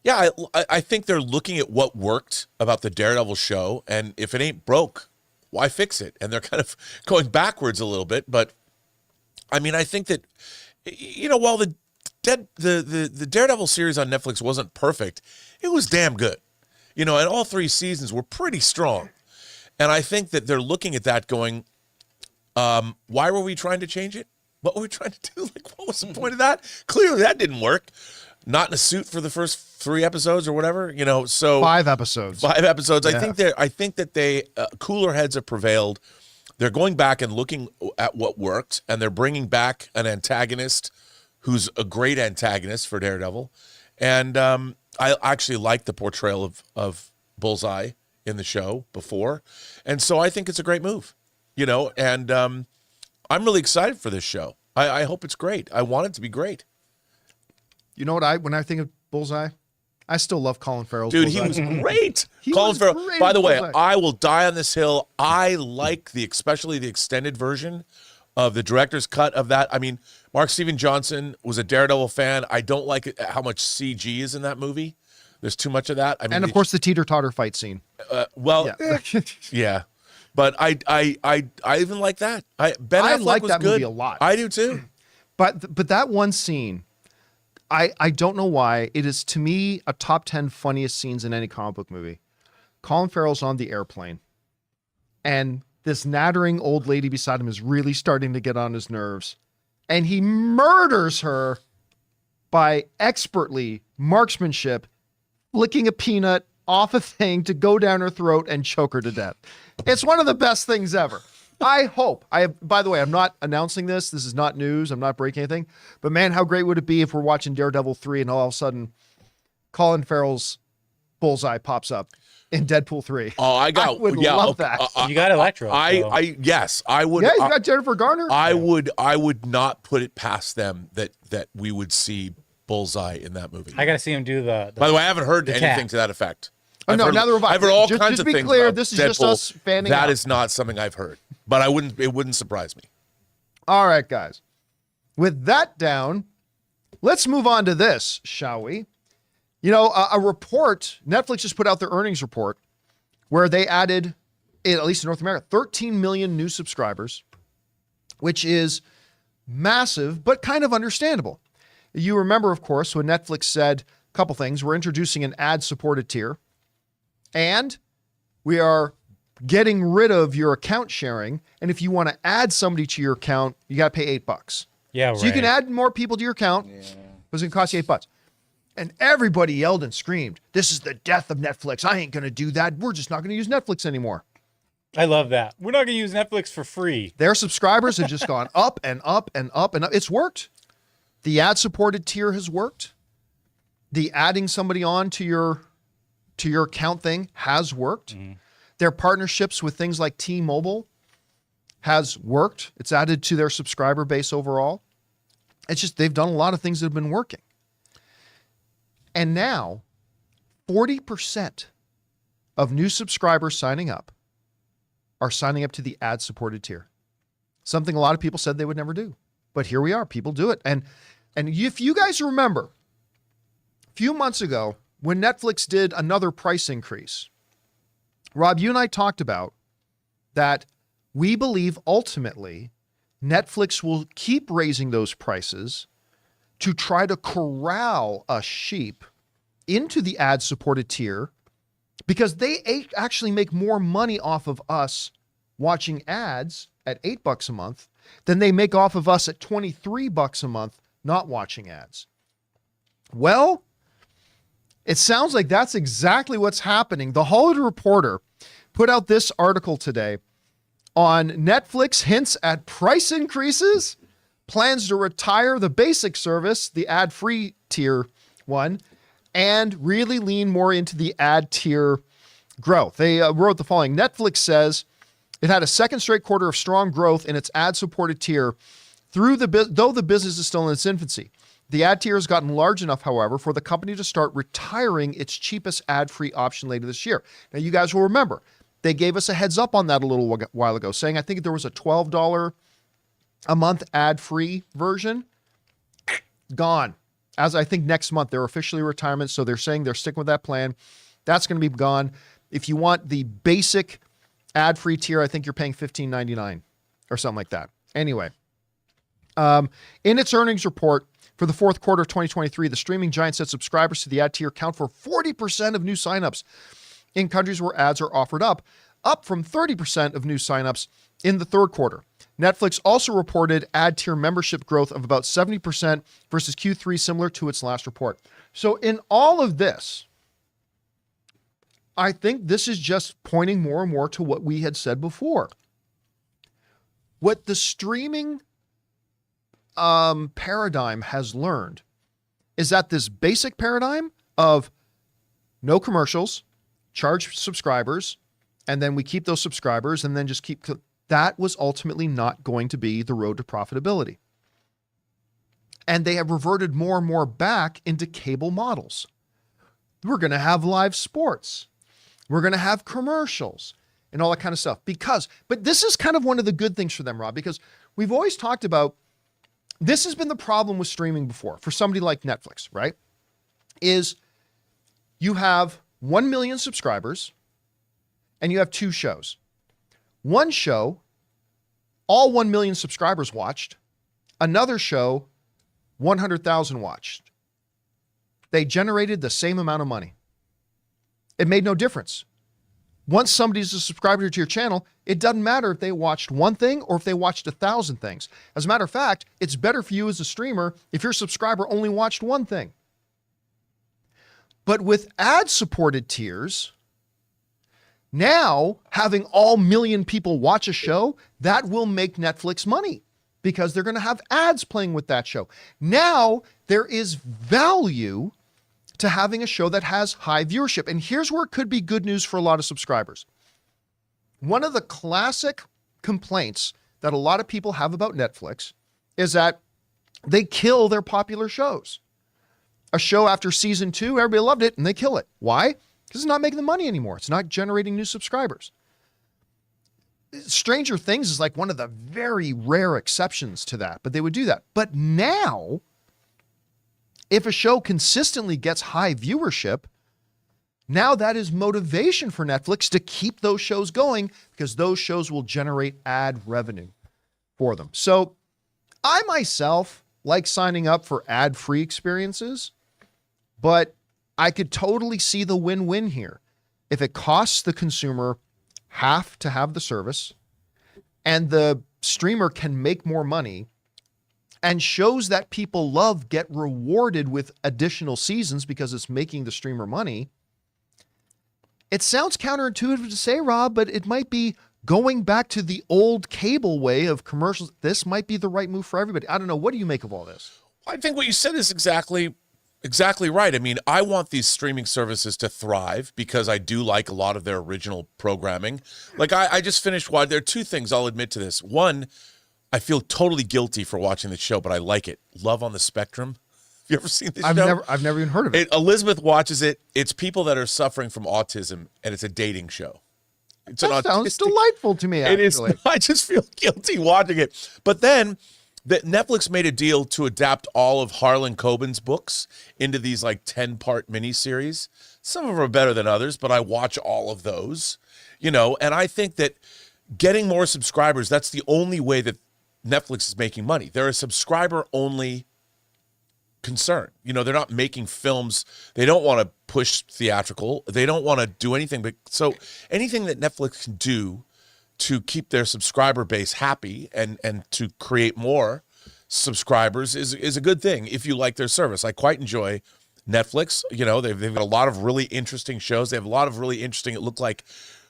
yeah, I think they're looking at what worked about the Daredevil show, and if it ain't broke, why fix it? And they're kind of going backwards a little bit. But I mean, I think that, while the Daredevil series on Netflix wasn't perfect, it was damn good. And all 3 seasons were pretty strong. And I think that they're looking at that going, why were we trying to change it? What were we trying to do? Like, what was the point of that? Clearly that didn't work. Not in a suit for the first 3 episodes or whatever, so 5 episodes. 5 episodes. Yeah. I think that they cooler heads have prevailed. They're going back and looking at what worked, and they're bringing back an antagonist who's a great antagonist for Daredevil. And I actually like the portrayal of Bullseye in the show before. And so I think it's a great move, and I'm really excited for this show. I hope it's great. I want it to be great. You know what when I think of Bullseye, I still love Colin Farrell's Dude, Bullseye. he was great. Colin Farrell. great By the way, Bullseye. I will die on this hill. I like especially the extended version of the director's cut of that. I mean, Mark Steven Johnson was a Daredevil fan. I don't like how much CG is in that movie. There's too much of that. I mean, and of course the teeter-totter fight scene. Yeah. But I even like that. Ben I Affleck like was that good. movie a lot. I do too. But that one scene, I don't know why, it is to me a top 10 funniest scenes in any comic book movie. Colin Farrell's on the airplane, and this nattering old lady beside him is really starting to get on his nerves, and he murders her by expertly marksmanship, flicking a peanut off a thing to go down her throat and choke her to death. It's one of the best things ever. I hope. By the way, I'm not announcing this. This is not news. I'm not breaking anything. But man, how great would it be if we're watching Daredevil 3 and all of a sudden Colin Farrell's Bullseye pops up in Deadpool 3. Oh, I would love that. You got Elektra. Yes, I would. Yeah, you got Jennifer Garner. I would not put it past them that we would see Bullseye in that movie. I got to see him do the By the way, I haven't heard anything tap. to that effect. Oh, no, neither have I. I've heard all Just kinds to of be things. clear, about this is just Deadpool. us fanning That out. is not something I've heard, but it wouldn't surprise me. All right, guys. With that down, let's move on to this, shall we? A report, Netflix just put out their earnings report where they added, at least in North America, 13 million new subscribers, which is massive, but kind of understandable. You remember, of course, when Netflix said a couple things. We're introducing an ad-supported tier, and we are getting rid of your account sharing. And if you want to add somebody to your account, you got to pay $8. Yeah, right. So you can add more people to your account. Yeah. It's going to cost you $8. And everybody yelled and screamed, "This is the death of Netflix. I ain't going to do that. We're just not going to use Netflix anymore." I love that. We're not going to use Netflix for free. Their subscribers have just gone up and up and up and up. It's worked. The ad-supported tier has worked. The adding somebody on to your account thing has worked. Mm-hmm. Their partnerships with things like T-Mobile has worked. It's added to their subscriber base overall. It's just they've done a lot of things that have been working. And now 40% of new subscribers signing up are signing up to the ad-supported tier. Something a lot of people said they would never do. But here we are. People do it. And if you guys remember, a few months ago, when Netflix did another price increase, Rob, you and I talked about that we believe ultimately Netflix will keep raising those prices to try to corral a sheep into the ad-supported tier because they actually make more money off of us watching ads at $8 a month than they make off of us at $23 a month not watching ads. Well, it sounds like that's exactly what's happening. The Hollywood Reporter put out this article today on Netflix hints at price increases, plans to retire the basic service, the ad-free tier one, and really lean more into the ad tier growth. They wrote the following. Netflix says it had a second straight quarter of strong growth in its ad-supported tier though the business is still in its infancy. The ad tier has gotten large enough, however, for the company to start retiring its cheapest ad-free option later this year. Now, you guys will remember, they gave us a heads up on that a little while ago, saying I think there was a $12 a month ad-free version. Gone. As I think next month, they're officially retirement, so they're saying they're sticking with that plan. That's going to be gone. If you want the basic ad-free tier, I think you're paying $15.99 or something like that. Anyway, in its earnings report, for the fourth quarter of 2023, the streaming giant said subscribers to the ad tier count for 40% of new signups in countries where ads are offered up from 30% of new signups in the third quarter. Netflix also reported ad tier membership growth of about 70% versus Q3, similar to its last report. So in all of this, I think this is just pointing more and more to what we had said before. What the streaming paradigm has learned is that this basic paradigm of no commercials, charge subscribers, and then we keep those subscribers and then just keep, that was ultimately not going to be the road to profitability. And they have reverted more and more back into cable models. We're going to have live sports. We're going to have commercials and all that kind of stuff but this is kind of one of the good things for them, Rob, because we've always talked about, this has been the problem with streaming before for somebody like Netflix, right? Is you have 1 million subscribers and you have two shows. One show, all 1 million subscribers watched. Another show, 100,000 watched. They generated the same amount of money. It made no difference. Once somebody's a subscriber to your channel, it doesn't matter if they watched one thing or if they watched 1,000 things. As a matter of fact, it's better for you as a streamer if your subscriber only watched one thing. But with ad-supported tiers, now having all million people watch a show, that will make Netflix money because they're going to have ads playing with that show. Now there is value to having a show that has high viewership. And here's where it could be good news for a lot of subscribers. One of the classic complaints that a lot of people have about Netflix is that they kill their popular shows. A show after season 2, everybody loved it and they kill it. Why? Because it's not making the money anymore. It's not generating new subscribers. Stranger Things is like one of the very rare exceptions to that, but they would do that. But now, if a show consistently gets high viewership, now that is motivation for Netflix to keep those shows going because those shows will generate ad revenue for them. So I myself like signing up for ad-free experiences, but I could totally see the win-win here. If it costs the consumer half to have the service and the streamer can make more money, and shows that people love get rewarded with additional seasons because it's making the streamer money. It sounds counterintuitive to say, Rob, but it might be going back to the old cable way of commercials. This might be the right move for everybody. I don't know. What do you make of all this? I think what you said is exactly right. I mean, I want these streaming services to thrive because I do like a lot of their original programming. Like I just finished watching. There are two things I'll admit to this. One, I feel totally guilty for watching the show, but I like it. Love on the Spectrum. Have you ever seen this show? I've never even heard of it. Elizabeth watches it. It's people that are suffering from autism, and it's a dating show. That sounds delightful to me, actually. It is. I just feel guilty watching it. But then Netflix made a deal to adapt all of Harlan Coben's books into these like 10-part miniseries. Some of them are better than others, but I watch all of those, and I think that getting more subscribers, that's the only way that Netflix is making money. They're a subscriber-only concern. You know, they're not making films. They don't want to push theatrical. They don't want to do anything. But so anything that Netflix can do to keep their subscriber base happy and to create more subscribers is a good thing if you like their service. I quite enjoy Netflix. You know, they've got a lot of really interesting shows. They have a lot of really interesting, it looked like,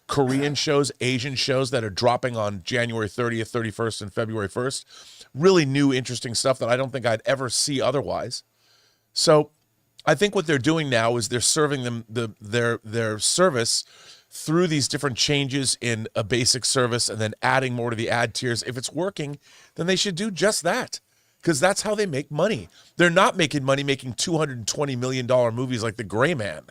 Korean shows, Asian shows that are dropping on January 30th, 31st, and February 1st. Really new, interesting stuff that I don't think I'd ever see otherwise. So I think what they're doing now is they're serving them their service through these different changes in a basic service and then adding more to the ad tiers. If it's working, then they should do just that, because that's how they make money. They're not making money making $220 million movies like The Gray Man.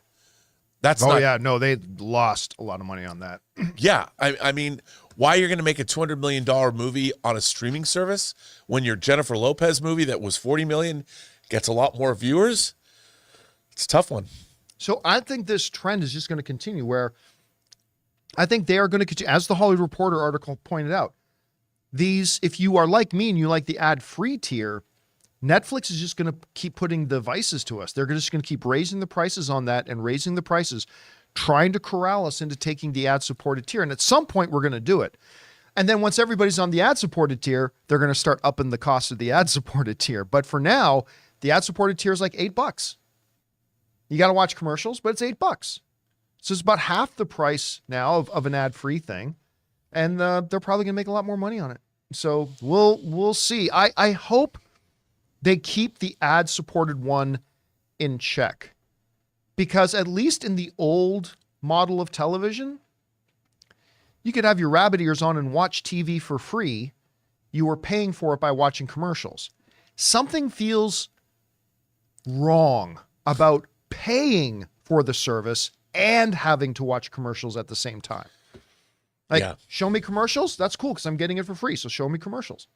That's they lost a lot of money on that. Yeah, I mean, why you're going to make a $200 million movie on a streaming service when your Jennifer Lopez movie that was $40 million gets a lot more viewers? It's a tough one. So I think this trend is just going to continue, where I think they are going to continue, as the Hollywood Reporter article pointed out, these, if you are like me and you like the ad-free tier, Netflix is just going to keep putting devices to us. They're just going to keep raising the prices on that and raising the prices, trying to corral us into taking the ad-supported tier. And at some point, we're going to do it. And then once everybody's on the ad-supported tier, they're going to start upping the cost of the ad-supported tier. But for now, the ad-supported tier is like $8. You got to watch commercials, but it's $8. So it's about half the price now of an ad-free thing. And they're probably going to make a lot more money on it. So we'll see. I hope they keep the ad-supported one in check, because at least in the old model of television, you could have your rabbit ears on and watch TV for free. You were paying for it by watching commercials. Something feels wrong about paying for the service and having to watch commercials at the same time. Like, Show me commercials. That's cool, because I'm getting it for free. So show me commercials.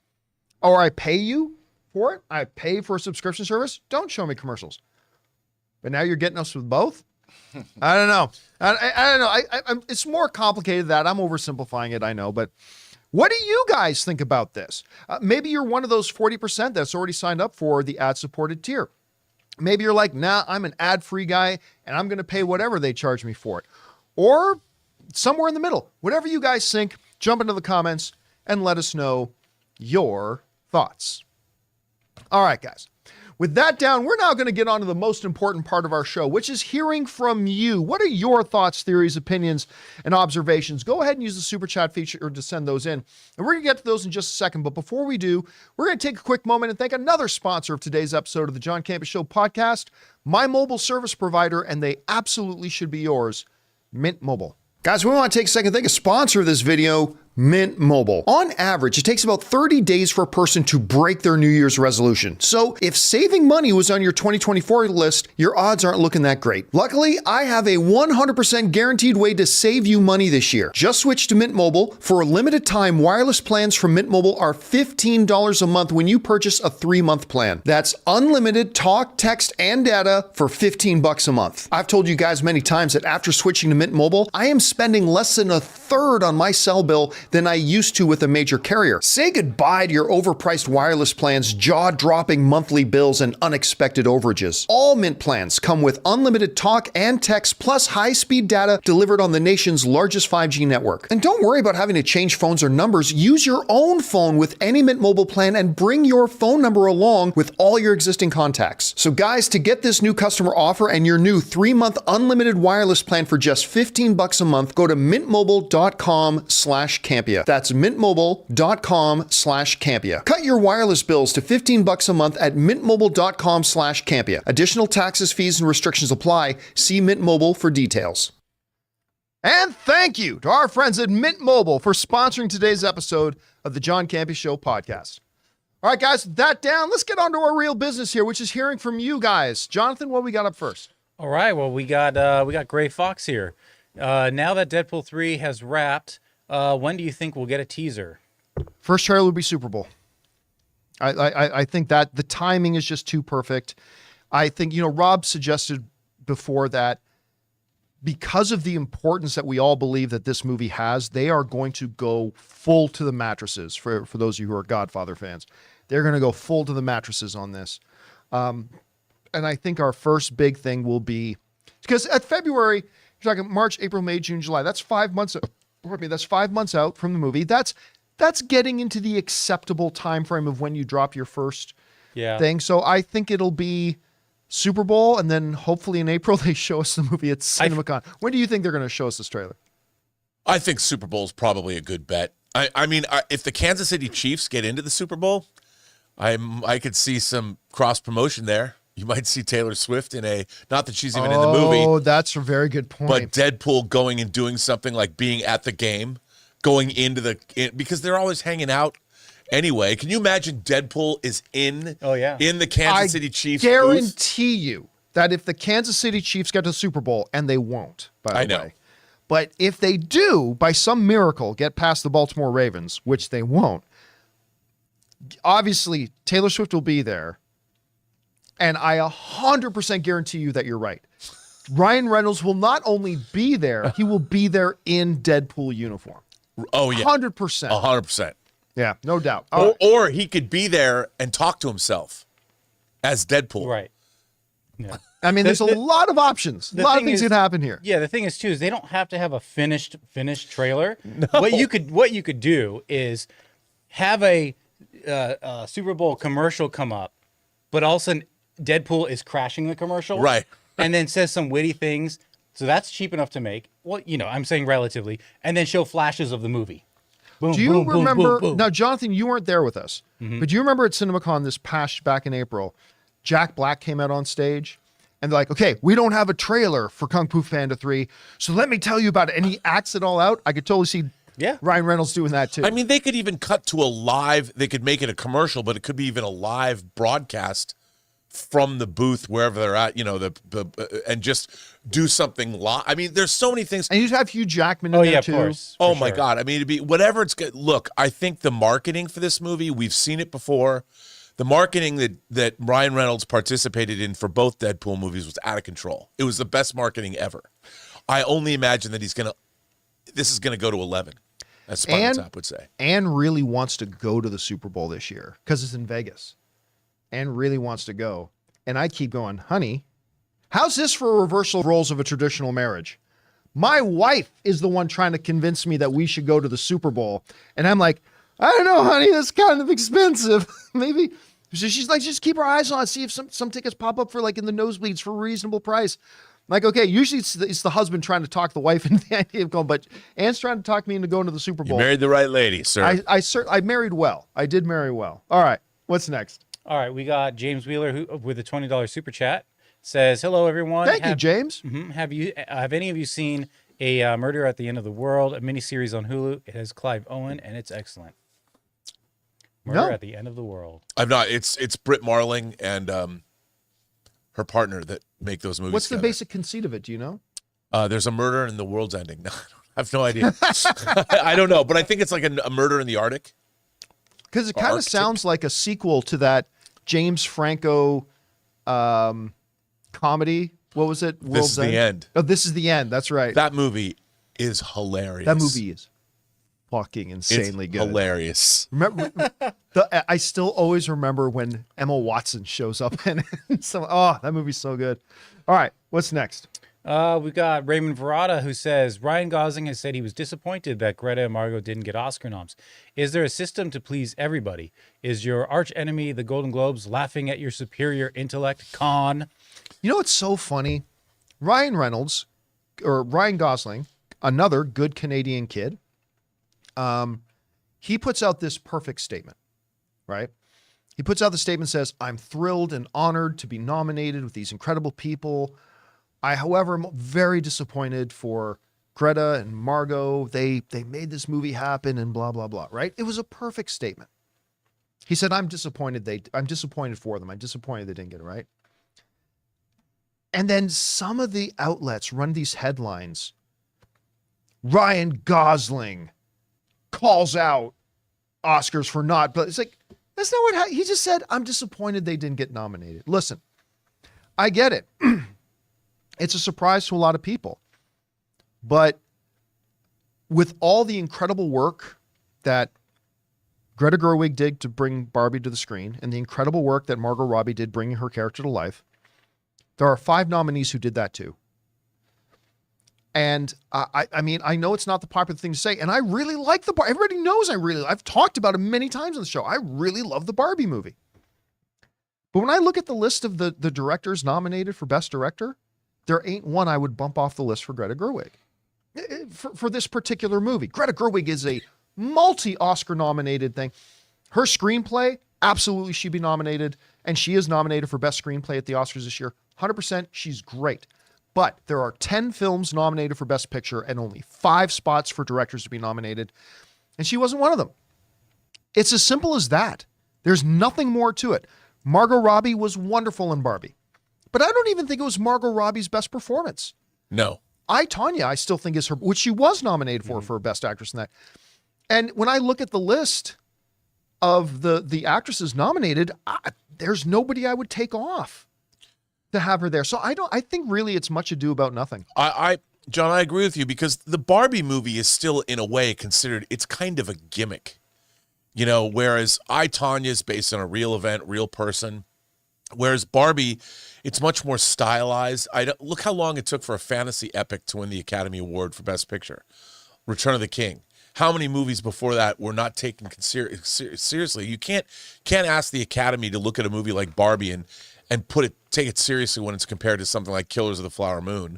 Or I pay you for it. I pay for a subscription service. Don't show me commercials. But now you're getting us with both? I don't know. I don't know. It's more complicated than that. I'm oversimplifying it, I know. But what do you guys think about this? Maybe you're one of those 40% that's already signed up for the ad-supported tier. Maybe you're like, nah, I'm an ad-free guy, and I'm going to pay whatever they charge me for it. Or somewhere in the middle. Whatever you guys think, jump into the comments and let us know your thoughts. All right, guys. With that down, we're now going to get on to the most important part of our show, which is hearing from you. What are your thoughts, theories, opinions, and observations? Go ahead and use the super chat feature to send those in. And we're going to get to those in just a second. But before we do, we're going to take a quick moment and thank another sponsor of today's episode of the John Campea Show podcast, my mobile service provider, and they absolutely should be yours, Mint Mobile. Guys, we want to take a second to thank a sponsor of this video, Mint Mobile. On average, it takes about 30 days for a person to break their New Year's resolution. So if saving money was on your 2024 list, your odds aren't looking that great. Luckily, I have a 100% guaranteed way to save you money this year. Just switch to Mint Mobile. For a limited time, wireless plans from Mint Mobile are $15 a month when you purchase a 3-month plan. That's unlimited talk, text, and data for $15 a month. I've told you guys many times that after switching to Mint Mobile, I am spending less than a third on my cell bill than I used to with a major carrier. Say goodbye to your overpriced wireless plans, jaw-dropping monthly bills, and unexpected overages. All Mint plans come with unlimited talk and text plus high-speed data delivered on the nation's largest 5G network. And don't worry about having to change phones or numbers. Use your own phone with any Mint Mobile plan and bring your phone number along with all your existing contacts. So guys, to get this new customer offer and your new 3-month unlimited wireless plan for just $15 a month, go to mintmobile.com/Campea. That's mintmobile.com/Campea. Cut your wireless bills to $15 a month at mintmobile.com/Campea. Additional taxes, fees, and restrictions apply. See Mint Mobile for details. And thank you to our friends at Mint Mobile for sponsoring today's episode of the John Campea Show podcast. All right, guys, with that down, let's get on to our real business here, which is hearing from you guys. Jonathan, what we got up first? All right, well, we got Gray Fox here. Now that Deadpool 3 has wrapped, when do you think we'll get a teaser? First trailer will be Super Bowl. I think that the timing is just too perfect. I think, Rob suggested before that because of the importance that we all believe that this movie has, they are going to go full to the mattresses. For those of you who are Godfather fans, they're going to go full to the mattresses on this. And I think our first big thing will be, because at February, you're talking March, April, May, June, July. That's 5 months. Pardon me, that's 5 months out from the movie. That's getting into the acceptable time frame of when you drop your first thing. So I think it'll be Super Bowl, and then hopefully in April they show us the movie at CinemaCon. When do you think they're going to show us this trailer? I think Super Bowl is probably a good bet. I mean, if the Kansas City Chiefs get into the Super Bowl, I could see some cross promotion there. You might see Taylor Swift in not that she's even in the movie. Oh, that's a very good point. But Deadpool going and doing something like being at the game, going into because they're always hanging out anyway. Can you imagine Deadpool is in the Kansas City Chiefs booth? I guarantee you that if the Kansas City Chiefs get to the Super Bowl, and they won't, by the way. But if they do, by some miracle, get past the Baltimore Ravens, which they won't, obviously Taylor Swift will be there. And I 100% guarantee you that you're right. Ryan Reynolds will not only be there, he will be there in Deadpool uniform. Oh, yeah. 100%. 100%. Yeah, no doubt. Or he could be there and talk to himself as Deadpool. Right. Yeah. I mean, there's a lot of options. A lot of things could happen here. Yeah, the thing is, too, is they don't have to have a finished trailer. No. What you could do is have a Super Bowl commercial come up, but all of a sudden Deadpool is crashing the commercial. Right. And then says some witty things. So that's cheap enough to make. Well, I'm saying relatively. And then show flashes of the movie. Boom, do you boom, remember, boom, boom, boom. Now, Jonathan, you weren't there with us, but do you remember at CinemaCon back in April, Jack Black came out on stage and they're like, okay, we don't have a trailer for Kung Fu Panda 3, so let me tell you about it. And he acts it all out. I could totally see Ryan Reynolds doing that too. I mean, they could even cut to they could make it a commercial, but it could be even a live broadcast from the booth wherever they're at, and just do something live. I mean, there's so many things. And you'd have Hugh Jackman in there too. Of course. Oh my God. I mean, it'd be whatever it's good. Look, I think the marketing for this movie, we've seen it before. The marketing that Ryan Reynolds participated in for both Deadpool movies was out of control. It was the best marketing ever. I only imagine that this is going to go to 11, as Spinal Tap would say. Anne really wants to go to the Super Bowl this year because it's in Vegas. Anne really wants to go. And I keep going, honey, how's this for a reversal of roles of a traditional marriage? My wife is the one trying to convince me that we should go to the Super Bowl. And I'm like, I don't know, honey, that's kind of expensive. Maybe. So she's like, just keep our eyes on it, see if some tickets pop up for in the nosebleeds for a reasonable price. I'm like, okay, usually it's the husband trying to talk the wife into the idea of going, but Anne's trying to talk me into going to the Super Bowl. You married the right lady, sir. I married well. I did marry well. All right, what's next? All right, we got James Wheeler who with a $20 super chat says, "Hello everyone. Thank you, James. Have any of you seen a Murder at the End of the World, a miniseries on Hulu? It has Clive Owen and it's excellent. Murder at the End of the World. I've not. It's Britt Marling and her partner that make those movies. What's together. the basic conceit of it? Do you know? There's a murder and the world's ending. No, I have no idea. I don't know, but I think it's like a murder in the Arctic. Because it kind of sounds like a sequel to that James Franco comedy. What was it? This is the End. Oh, This is the End. That's right. That movie is hilarious. That movie is fucking insanely good. Hilarious. Remember, I still always remember when Emma Watson shows up in it. That movie's so good. All right, what's next? We've got Raymond Verada who says, Ryan Gosling has said he was disappointed that Greta and Margot didn't get Oscar noms. Is there a system to please everybody? Is your arch enemy, the Golden Globes, laughing at your superior intellect? Con. You know what's so funny? Ryan Gosling, another good Canadian kid, he puts out this perfect statement, right? He puts out the statement, says, I'm thrilled and honored to be nominated with these incredible people. I, however, am very disappointed for Greta and Margot. They made this movie happen and blah, blah, blah, right? It was a perfect statement. He said, I'm disappointed for them. I'm disappointed they didn't get it right. And then some of the outlets run these headlines. Ryan Gosling calls out Oscars for not, but it's like, that's not what he just said. I'm disappointed they didn't get nominated. Listen, I get it. It's a surprise to a lot of people. But with all the incredible work that Greta Gerwig did to bring Barbie to the screen and the incredible work that Margot Robbie did bringing her character to life, There are 5 nominees who did that too. And I mean, I know it's not the popular thing to say, and I really like the Barbie. Everybody knows I've talked about it many times on the show. I really love the Barbie movie. But when I look at the list of the directors nominated for Best Director, there ain't one I would bump off the list for Greta Gerwig. For this particular movie. Greta Gerwig is a multi-Oscar nominated thing. Her screenplay, absolutely she'd be nominated, and she is nominated for Best Screenplay at the Oscars this year. 100%, she's great. But there are 10 films nominated for Best Picture and only 5 spots for directors to be nominated, and she wasn't one of them. It's as simple as that. There's nothing more to it. Margot Robbie was wonderful in Barbie, but I don't even think it was Margot Robbie's best performance. No. Tonya, I still think is her, which she was nominated for Best Actress in that. And when I look at the list of the actresses nominated, there's nobody I would take off to have her there. So I think really it's much ado about nothing. John, I agree with you, because the Barbie movie is still in a way considered, it's kind of a gimmick, you know, whereas Tonya is based on a real event, real person. Whereas Barbie, it's much more stylized. Look how long it took for a fantasy epic to win the Academy Award for Best Picture. Return of the King. How many movies before that were not taken seriously? You can't ask the Academy to look at a movie like Barbie and take it seriously when it's compared to something like Killers of the Flower Moon.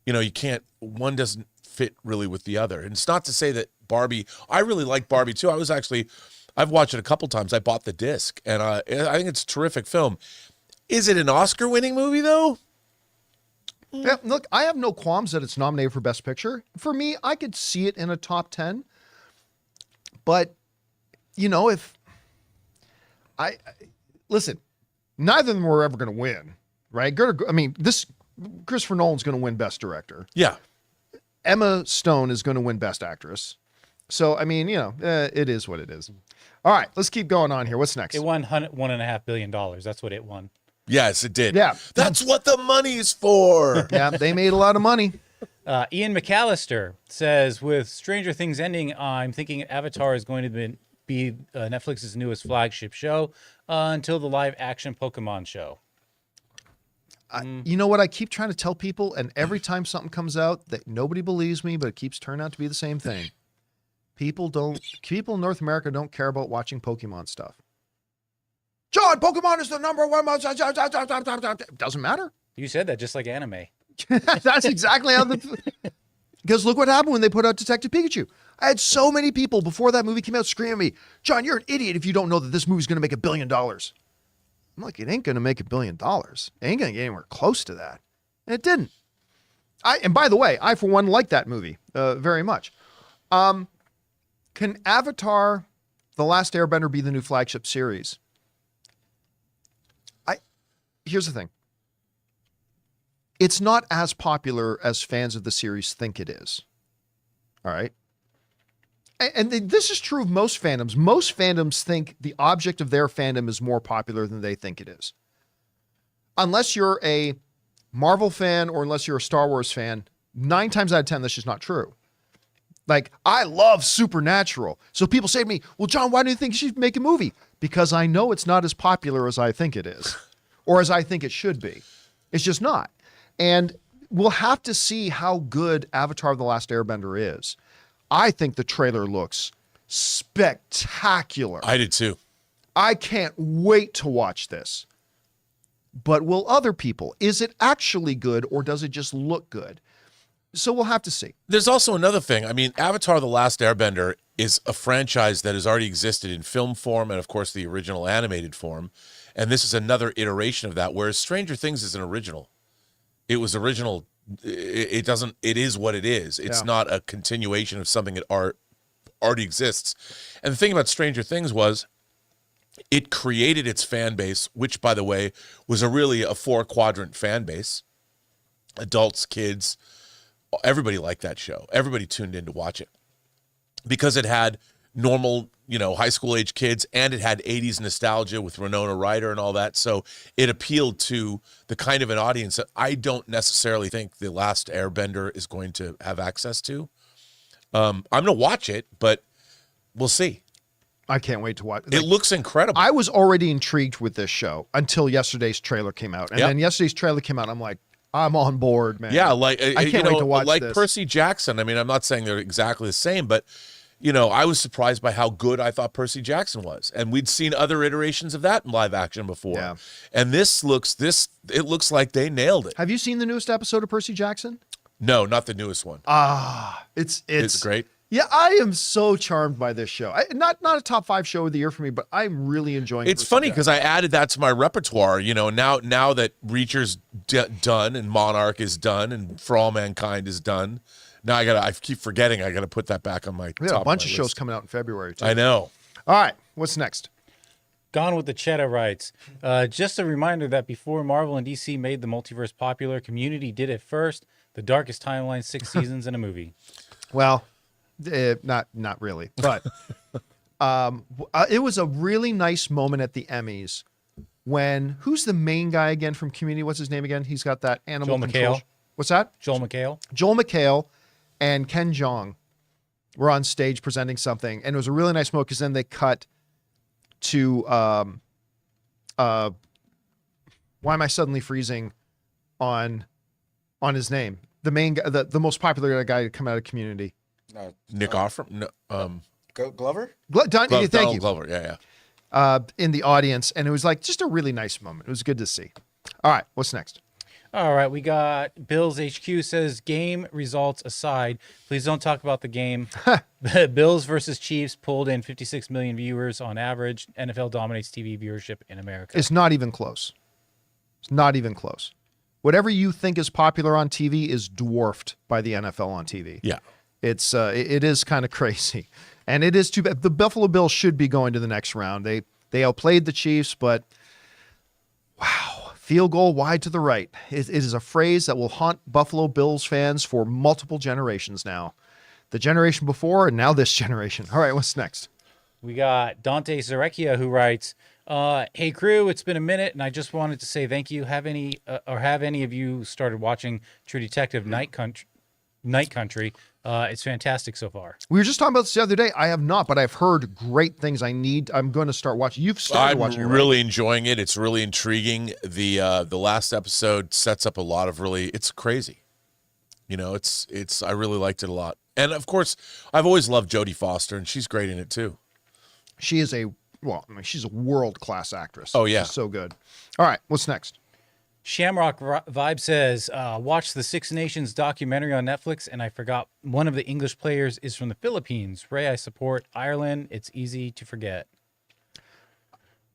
You know, you can't. One doesn't fit really with the other. And it's not to say that Barbie. I really like Barbie too. I've watched it a couple times. I bought the disc, and I think it's a terrific film. Is it an Oscar-winning movie, though? Yeah, look, I have no qualms that it's nominated for Best Picture. For me, I could see it in a top 10. But, you know, listen, neither of them were ever going to win, right? Christopher Nolan's going to win Best Director. Yeah. Emma Stone is going to win Best Actress. So, I mean, you know, it is what it is. All right, let's keep going on here. What's next? It won $1.5 billion. That's what it won. Yes, it did. Yeah. That's what the money's for. Yeah, they made a lot of money. Ian McAllister says, with Stranger Things ending, I'm thinking Avatar is going to be Netflix's newest flagship show until the live-action Pokemon show. You know what I keep trying to tell people, and every time something comes out that nobody believes me, but it keeps turning out to be the same thing. People in North America don't care about watching Pokemon stuff. John, Pokemon is the number one. Doesn't matter. You said that just like anime. That's exactly how because look what happened when they put out Detective Pikachu. I had so many people before that movie came out screaming at me, John, you're an idiot if you don't know that this movie's going to make $1 billion. I'm like, it ain't going to make $1 billion. It ain't going to get anywhere close to that. And it didn't. And by the way, I, for one, like that movie very much. Can Avatar, The Last Airbender be the new flagship series? Here's the thing. It's not as popular as fans of the series think it is. All right? And this is true of most fandoms. Most fandoms think the object of their fandom is more popular than they think it is. Unless you're a Marvel fan or unless you're a Star Wars fan, 9 times out of 10, that's just not true. Like, I love Supernatural. So people say to me, well, John, why do you think you should make a movie? Because I know it's not as popular as I think it is or as I think it should be. It's just not. And we'll have to see how good Avatar: The Last Airbender is. I think the trailer looks spectacular. I did too. I can't wait to watch this. But will other people? Is it actually good or does it just look good? So we'll have to see. There's also another thing. I mean, Avatar: The Last Airbender is a franchise that has already existed in film form and, of course, the original animated form. And this is another iteration of that, whereas Stranger Things is an original. It was original. It is what it is. It's not a continuation of something that already exists. And the thing about Stranger Things was it created its fan base, which, by the way, was really a 4-quadrant fan base. Adults, kids, everybody liked that show. Everybody tuned in to watch it because it had normal, high school age kids, and it had 80s nostalgia with Winona Ryder and all that. So it appealed to the kind of an audience that I don't necessarily think The Last Airbender is going to have access to. I'm going to watch it, but we'll see. I can't wait to watch. It looks incredible. I was already intrigued with this show until yesterday's trailer came out. And then yesterday's trailer came out. I'm like, I'm on board, man. Yeah, like I can't wait to watch like this. Percy Jackson. I mean, I'm not saying they're exactly the same, but I was surprised by how good I thought Percy Jackson was, and we'd seen other iterations of that in live action before. Yeah. And it looks like they nailed it. Have you seen the newest episode of Percy Jackson? No, not the newest one. It's great. Yeah, I am so charmed by this show. Not a top 5 show of the year for me, but I'm really enjoying. It's funny because I added that to my repertoire. Now that Reacher's done and Monarch is done and For All Mankind is done. Now I keep forgetting. I got to put that back on my. We have top a bunch of of my shows list. coming out in February too. I know. All right, what's next? Gone with the Cheddar writes, just a reminder that before Marvel and DC made the multiverse popular, Community did it first. The darkest timeline, 6 seasons in a movie. Well, not really, but it was a really nice moment at the Emmys when who's the main guy again from Community? What's his name again? He's got that animal Joel control. McHale. What's that? Joel McHale. Joel McHale and Ken Jeong were on stage presenting something, and it was a really nice moment because then they cut to why am I suddenly freezing on his name? The main guy, the most popular guy to come out of Community. Nick Offer. No, Glover? Thank you. Donald Glover. Yeah. In the audience, and it was like just a really nice moment. It was good to see. All right, what's next? All right, we got Bills HQ says, game results aside, please don't talk about the game. Bills versus Chiefs pulled in 56 million viewers on average. NFL dominates TV viewership in America. It's not even close. It's not even close. Whatever you think is popular on TV is dwarfed by the NFL on TV. Yeah. It is kind of crazy, and it is too bad. The Buffalo Bills should be going to the next round. They outplayed the Chiefs, but wow, field goal wide to the right. It is a phrase that will haunt Buffalo Bills fans for multiple generations now. The generation before and now this generation. All right, what's next? We got Dante Zarecchia who writes, hey crew, it's been a minute and I just wanted to say thank you. Have any of you started watching True Detective Night Country? It's fantastic so far. We were just talking about this the other day. I have not, but I've heard great things. I'm going to start watching. You've started watching it, right? I'm really enjoying it. It's really intriguing. The last episode sets up a lot of it's crazy. It's I really liked it a lot. And of course, I've always loved Jodie Foster, and she's great in it too. She is she's a world-class actress. Oh, yeah. She's so good. All right, what's next? Shamrock Vibe says, watch the Six Nations documentary on Netflix, and I forgot one of the English players is from the Philippines. Ray, I support Ireland. It's easy to forget.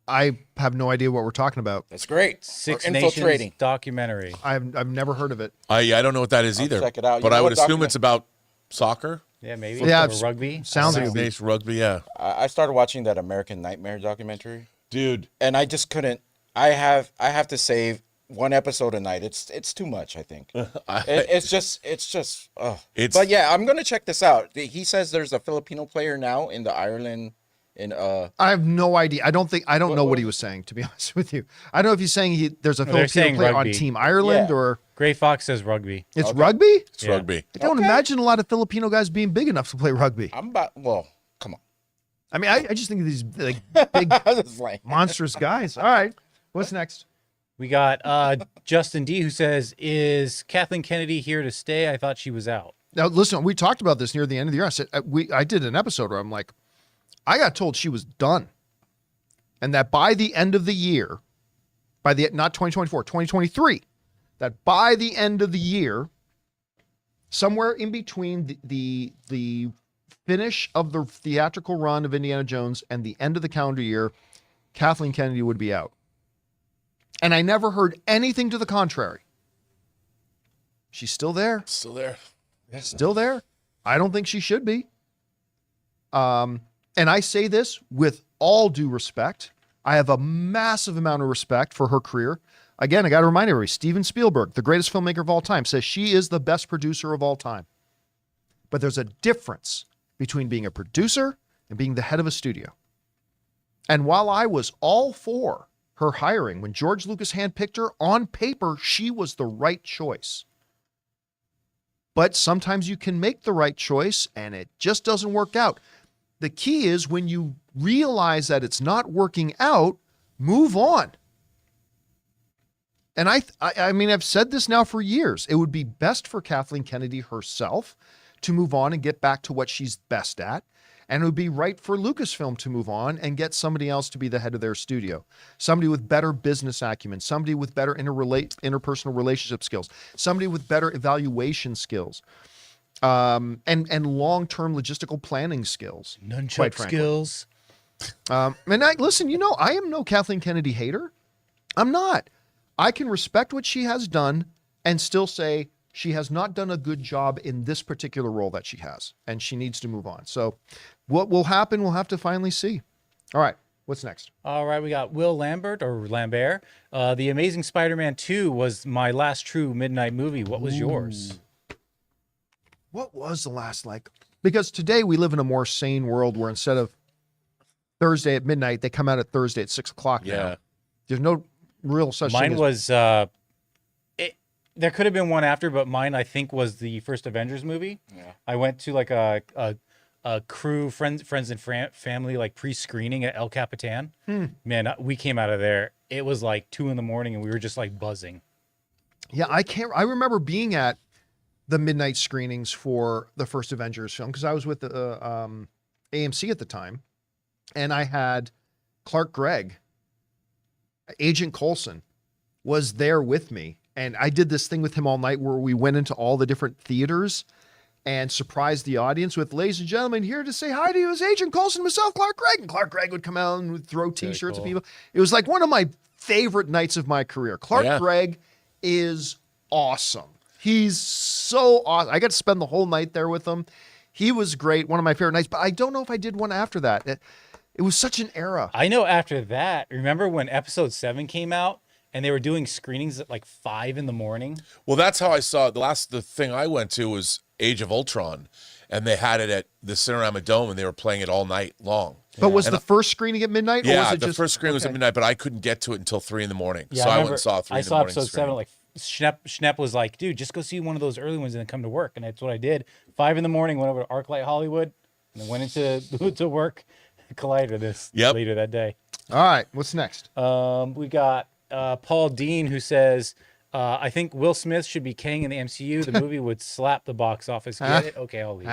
I have no idea what we're talking about. That's great. Six We're Nations infiltrating. documentary. I've never heard of it. I don't know what that is I'll either. check it out. But You know I would what assume document- it's about soccer. Yeah, maybe. Yeah, Or it's- rugby. sounds like Six it'd be- Nations rugby, yeah. I started watching that American Nightmare documentary, Dude. and I just couldn't. I have to save one episode a night. It's too much. I think it's just. It's- But yeah, I'm gonna check this out. He says there's a Filipino player now in the Ireland. I have no idea. I don't know what he was saying, to be honest with you. I don't know if he's saying there's a they're Filipino saying player rugby. on Team Ireland Yeah. or Gray Fox says rugby. it's rugby. It's Yeah. rugby. I don't imagine a lot of Filipino guys being big enough to play rugby. I'm about. Well, come on. I mean, I just think of these like big It's like- monstrous guys. All right, what's next? We got Justin D, who says, is Kathleen Kennedy here to stay? I thought she was out. Now, listen, we talked about this near the end of the year. I said I did an episode where I'm like, I got told she was done, and that by the end of the year, not 2024, 2023, that by the end of the year, somewhere in between the finish of the theatrical run of Indiana Jones and the end of the calendar year, Kathleen Kennedy would be out. And I never heard anything to the contrary. She's still there. Still there. Still there. I don't think she should be. And I say this with all due respect. I have a massive amount of respect for her career. Again, I got to remind everybody, Steven Spielberg, the greatest filmmaker of all time, says she is the best producer of all time. But there's a difference between being a producer and being the head of a studio. And while I was all for her hiring, when George Lucas handpicked her, on paper, she was the right choice. But sometimes you can make the right choice and it just doesn't work out. The key is when you realize that it's not working out, move on. And I mean, I've said this now for years. It would be best for Kathleen Kennedy herself to move on and get back to what she's best at. And it would be right for Lucasfilm to move on and get somebody else to be the head of their studio. Somebody with better business acumen, somebody with better interpersonal relationship skills, somebody with better evaluation skills, and long-term logistical planning skills. Nunchuck skills. And listen, I am no Kathleen Kennedy hater. I'm not. I can respect what she has done and still say she has not done a good job in this particular role that she has, and she needs to move on. So what will happen, we'll have to finally see. All right, what's next? All right, we got Will Lambert. The Amazing Spider-Man 2 was my last true midnight movie. What was yours? What was the last, because today we live in a more sane world where instead of Thursday at midnight, they come out at Thursday at 6 o'clock now. Yeah. There's no real such thing Mine was, there could have been one after, but mine, I think, was the first Avengers movie. Yeah. I went to like a crew, friends and family, pre-screening at El Capitan. Man, we came out of there. It was like 2 a.m. and we were just buzzing. Yeah, I remember being at the midnight screenings for the first Avengers film because I was with the AMC at the time, and I had Clark Gregg, Agent Coulson, was there with me, and I did this thing with him all night where we went into all the different theaters and surprised the audience with, ladies and gentlemen, here to say hi to you is Agent Coulson himself, Clark Gregg. And Clark Gregg would come out and would throw T-shirts at people. It was like one of my favorite nights of my career. Clark Gregg is awesome. He's so awesome. I got to spend the whole night there with him. He was great. One of my favorite nights, but I don't know if I did one after that. It was such an era. I know after that, remember when episode 7 came out and they were doing screenings at 5 a.m? Well, that's how I saw it. The thing I went to was Age of Ultron, and they had it at the Cinerama Dome, and they were playing it all night long. But was the first screening at midnight? Yeah, or was it the first screening was at midnight, but I couldn't get to it until 3 a.m. Yeah, so I went and saw 3 I in the saw morning episode screening. 7. Schnepp was like, dude, just go see one of those early ones and then come to work. And that's what I did. 5 a.m, went over to ArcLight Hollywood, and then went into to work. Collided this later that day. All right, what's next? We got Paul Dean, who says, I think Will Smith should be king in the MCU. The movie would slap the box office. Get it? Okay, I'll leave.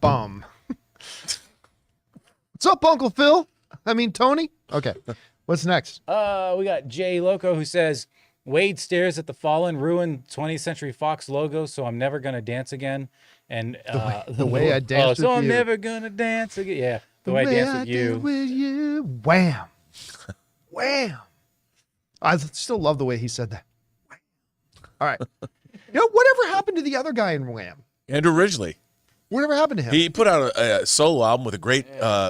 Bum. What's up, Uncle Phil? Tony? Okay, what's next? We got Jay Loco, who says, Wade stares at the fallen, ruined 20th Century Fox logo, so I'm never going to dance again. And the way I danced with so I'm you. never going to dance again. Yeah, the way I danced with you. With you. Wham. Wham. I still love the way he said that. All right. Whatever happened to the other guy in Wham? Andrew Ridgely. Whatever happened to him? He put out a solo album with a great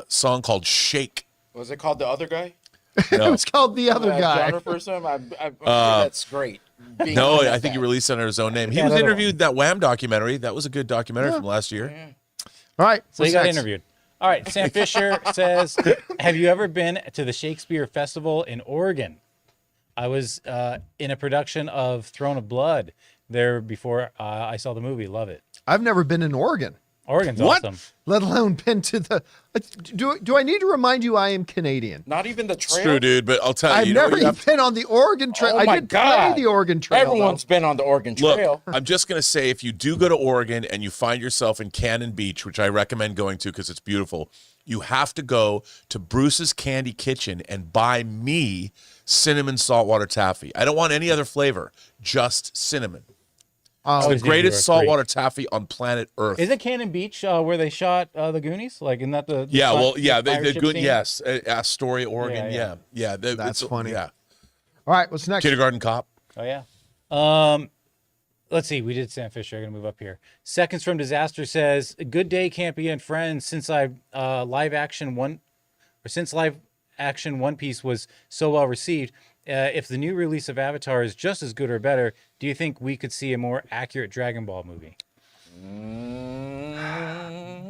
song called Shake. Was it called The Other Guy? It was called The Other Guy. Genre first time? That's great. No, I think he released it under his own name. He was interviewed in that Wham documentary. That was a good documentary from last year. Yeah. All right. So he got interviewed. All right. Sam Fisher says, have you ever been to the Shakespeare Festival in Oregon? I was in a production of Throne of Blood there before I saw the movie. Love it. I've never been in Oregon. Oregon's What? awesome. Let alone been to the. Do I need to remind you I am Canadian? Not even the It's trail. true, dude, but I'll tell you. I've you know never what you even have been on the Oregon Trail. Oh I my did God. play the Oregon Trail. Everyone's been on the Oregon Trail. Look, I'm just going to say if you do go to Oregon and you find yourself in Cannon Beach, which I recommend going to because it's beautiful, you have to go to Bruce's Candy Kitchen and buy me cinnamon saltwater taffy. I don't want any other flavor, just cinnamon. Oh, It's the greatest saltwater taffy on planet Earth. Isn't Cannon Beach where they shot the Goonies? Isn't that the Yeah, well, yeah, the pirate the ship good, scene? yes, Astoria, Oregon, Yeah, yeah. That's funny. Yeah, All right, what's next? Kindergarten Cop. Oh yeah. Let's see. We did Sam Fisher. I'm gonna move up here. Seconds from Disaster says, "Good day, Campea and friends. Since live action One Piece was so well received, if the new release of Avatar is just as good or better, do you think we could see a more accurate Dragon Ball movie?"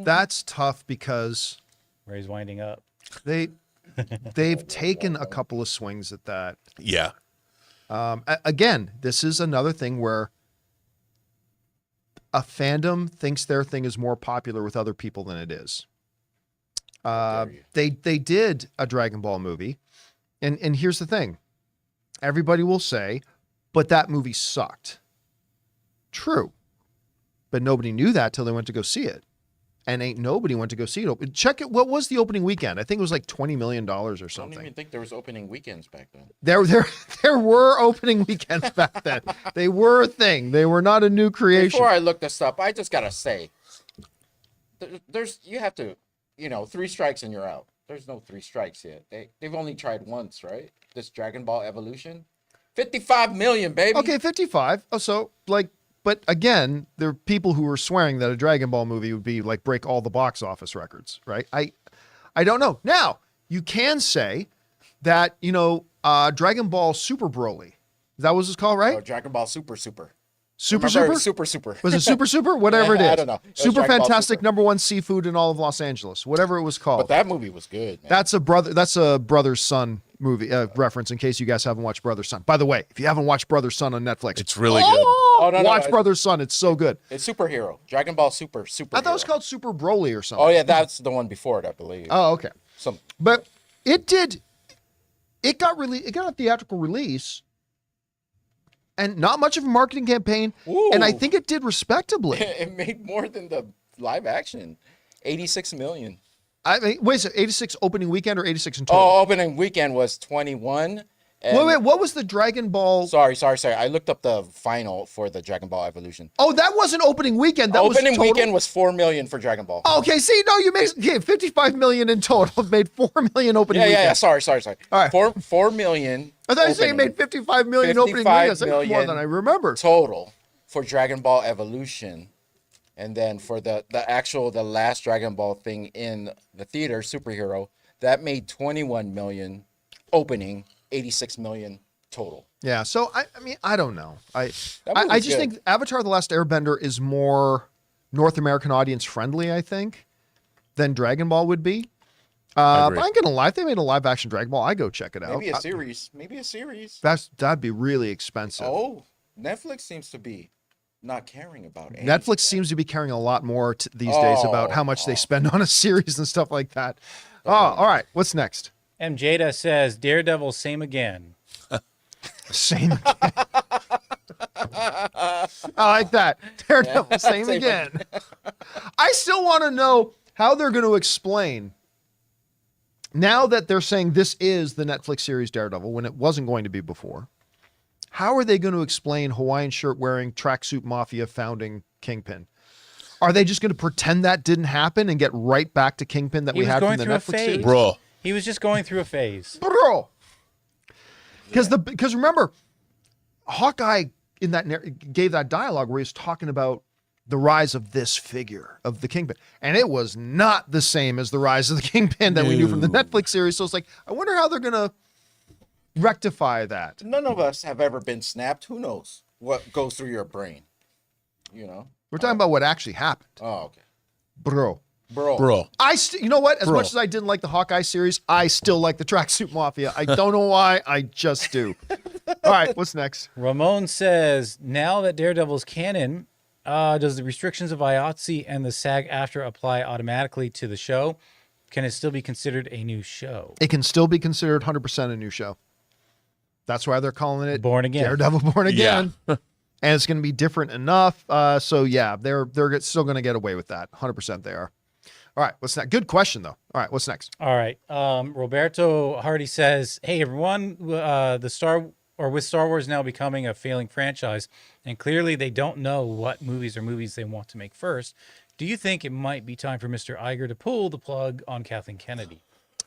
That's tough because Ray's winding up. they've taken a couple of swings at that. Yeah, Again, this is another thing where a fandom thinks their thing is more popular with other people than it is. They did a Dragon Ball movie, and here's the thing: everybody will say, "But that movie sucked." True, but nobody knew that till they went to go see it, and ain't nobody went to go see it. Check it. What was the opening weekend? I think it was like $20 million or I don't something. even think there was opening weekends back then. There were opening weekends back then. They were a thing. They were not a new creation. Before I look this up, I just gotta say, you have to, 3 strikes and you're out. There's no 3 strikes yet. They've only tried once, right? This Dragon Ball Evolution, 55 million, baby. Okay, 55. Oh, so but again, there are people who were swearing that a Dragon Ball movie would be like break all the box office records, right? I don't know. Now, you can say that, Dragon Ball Super Broly. That was it's called, right? Oh, Dragon Ball Super. Super Remember, Super? Super. Was it Super? Whatever it is. I don't know. It was Super Dragon Ball fantastic Super. #1 seafood in all of Los Angeles. Whatever it was called. But that movie was good, man. That's a brother son movie reference in case you guys haven't watched Brother Son. By the way, if you haven't watched Brother Son on Netflix, It's really good. Oh, no, watch Brother Son. It's so good. It's superhero. Dragon Ball Super. I thought it was called Super Broly or something. Oh yeah, that's the one before it, I believe. Oh, okay. Some But it got a theatrical release and not much of a marketing campaign. Ooh. And I think it did respectably. it made more than the live action. 86 million. I mean, wait a second, 86 opening weekend or 86 in total? Oh, opening weekend was 21. And Wait, what was the Dragon Ball? Sorry. I looked up the final for the Dragon Ball Evolution. Oh, that wasn't opening weekend. That Opening was total? weekend was 4 million for Dragon Ball. Okay, see, no, you made 55 million in total. It made 4 million opening weekend. Yeah. Sorry. All right. 4 million. I thought you said you made 55 million opening weekend. That's more million than I remember. Total for Dragon Ball Evolution. And then for the last Dragon Ball thing in the theater, superhero, that made 21 million opening, 86 million total. Yeah, so I mean, I don't know. I movie's just good. think Avatar: The Last Airbender is more North American audience friendly, I think, than Dragon Ball would be. But agree. I'm gonna lie, if they made a live action Dragon Ball, I go check it out. Maybe a series. Maybe a series. That'd be really expensive. Oh, Netflix seems to be not caring about anything. Netflix seems to be caring a lot more these days about how much they spend on a series and stuff like that. Oh, all right. What's next? M. Jada says Daredevil, same again. Same again. I like that. Daredevil, same again. I still want to know how they're going to explain, now that they're saying this is the Netflix series Daredevil when it wasn't going to be before. How are they going to explain Hawaiian shirt wearing tracksuit mafia founding Kingpin? Are they just going to pretend that didn't happen and get right back to Kingpin that He we was had going from the through a Netflix phase. series? Bro. He was just going through a phase. Bro. Because remember, Hawkeye in that gave that dialogue where he was talking about the rise of this figure of the Kingpin, and it was not the same as the rise of the Kingpin that we knew from the Netflix series. So it's like, I wonder how they're gonna rectify that. None of us have ever been snapped. Who knows what goes through your brain? We're talking about what actually happened, Oh, okay. bro. Bro. You know what? As Bro. much as I didn't like the Hawkeye series, I still like the Tracksuit Mafia. I don't know why. I just do. All right, what's next? Ramon says, now that Daredevil's canon, does the restrictions of IATSE and the SAG-AFTRA apply automatically to the show? Can it still be considered a new show? It can still be considered 100% a new show. That's why they're calling it Born Again. Daredevil Born Again. Yeah. And it's going to be different enough. So yeah, they're still going to get away with that. 100% they are. All right, what's next? Good question though. All right, what's next? All right. Roberto Hardy says, hey, everyone, with Star Wars now becoming a failing franchise, and clearly they don't know what movies they want to make first, do you think it might be time for Mr. Iger to pull the plug on Kathleen Kennedy?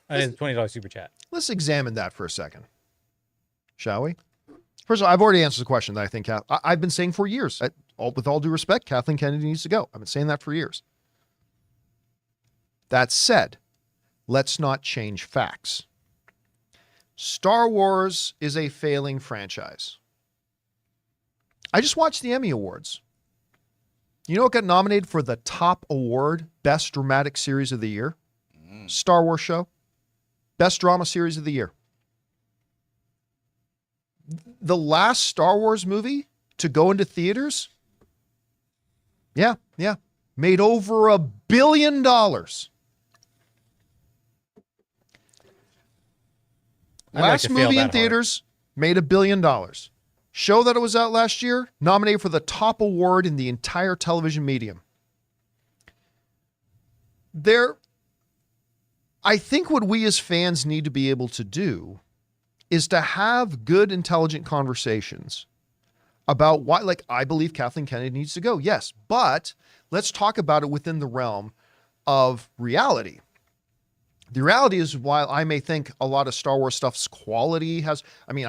$20 super chat. Let's examine that for a second, shall we? First of all, I've already answered the question that I think I've been saying for years. With all due respect, Kathleen Kennedy needs to go. I've been saying that for years. That said, let's not change facts. Star Wars is a failing franchise. I just watched the Emmy Awards. You know what got nominated for the top award, Best Dramatic Series of the Year? Star Wars show. Best Drama Series of the Year. The last Star Wars movie to go into theaters, made over $1 billion. I'd like Last to fail movie that in hard. theaters made $1 billion. Show that it was out last year, nominated for the top award in the entire television medium. I think what we as fans need to be able to do is to have good, intelligent conversations about why, like, I believe Kathleen Kennedy needs to go. Yes, but let's talk about it within the realm of reality. The reality is, while I may think a lot of Star Wars stuff's quality I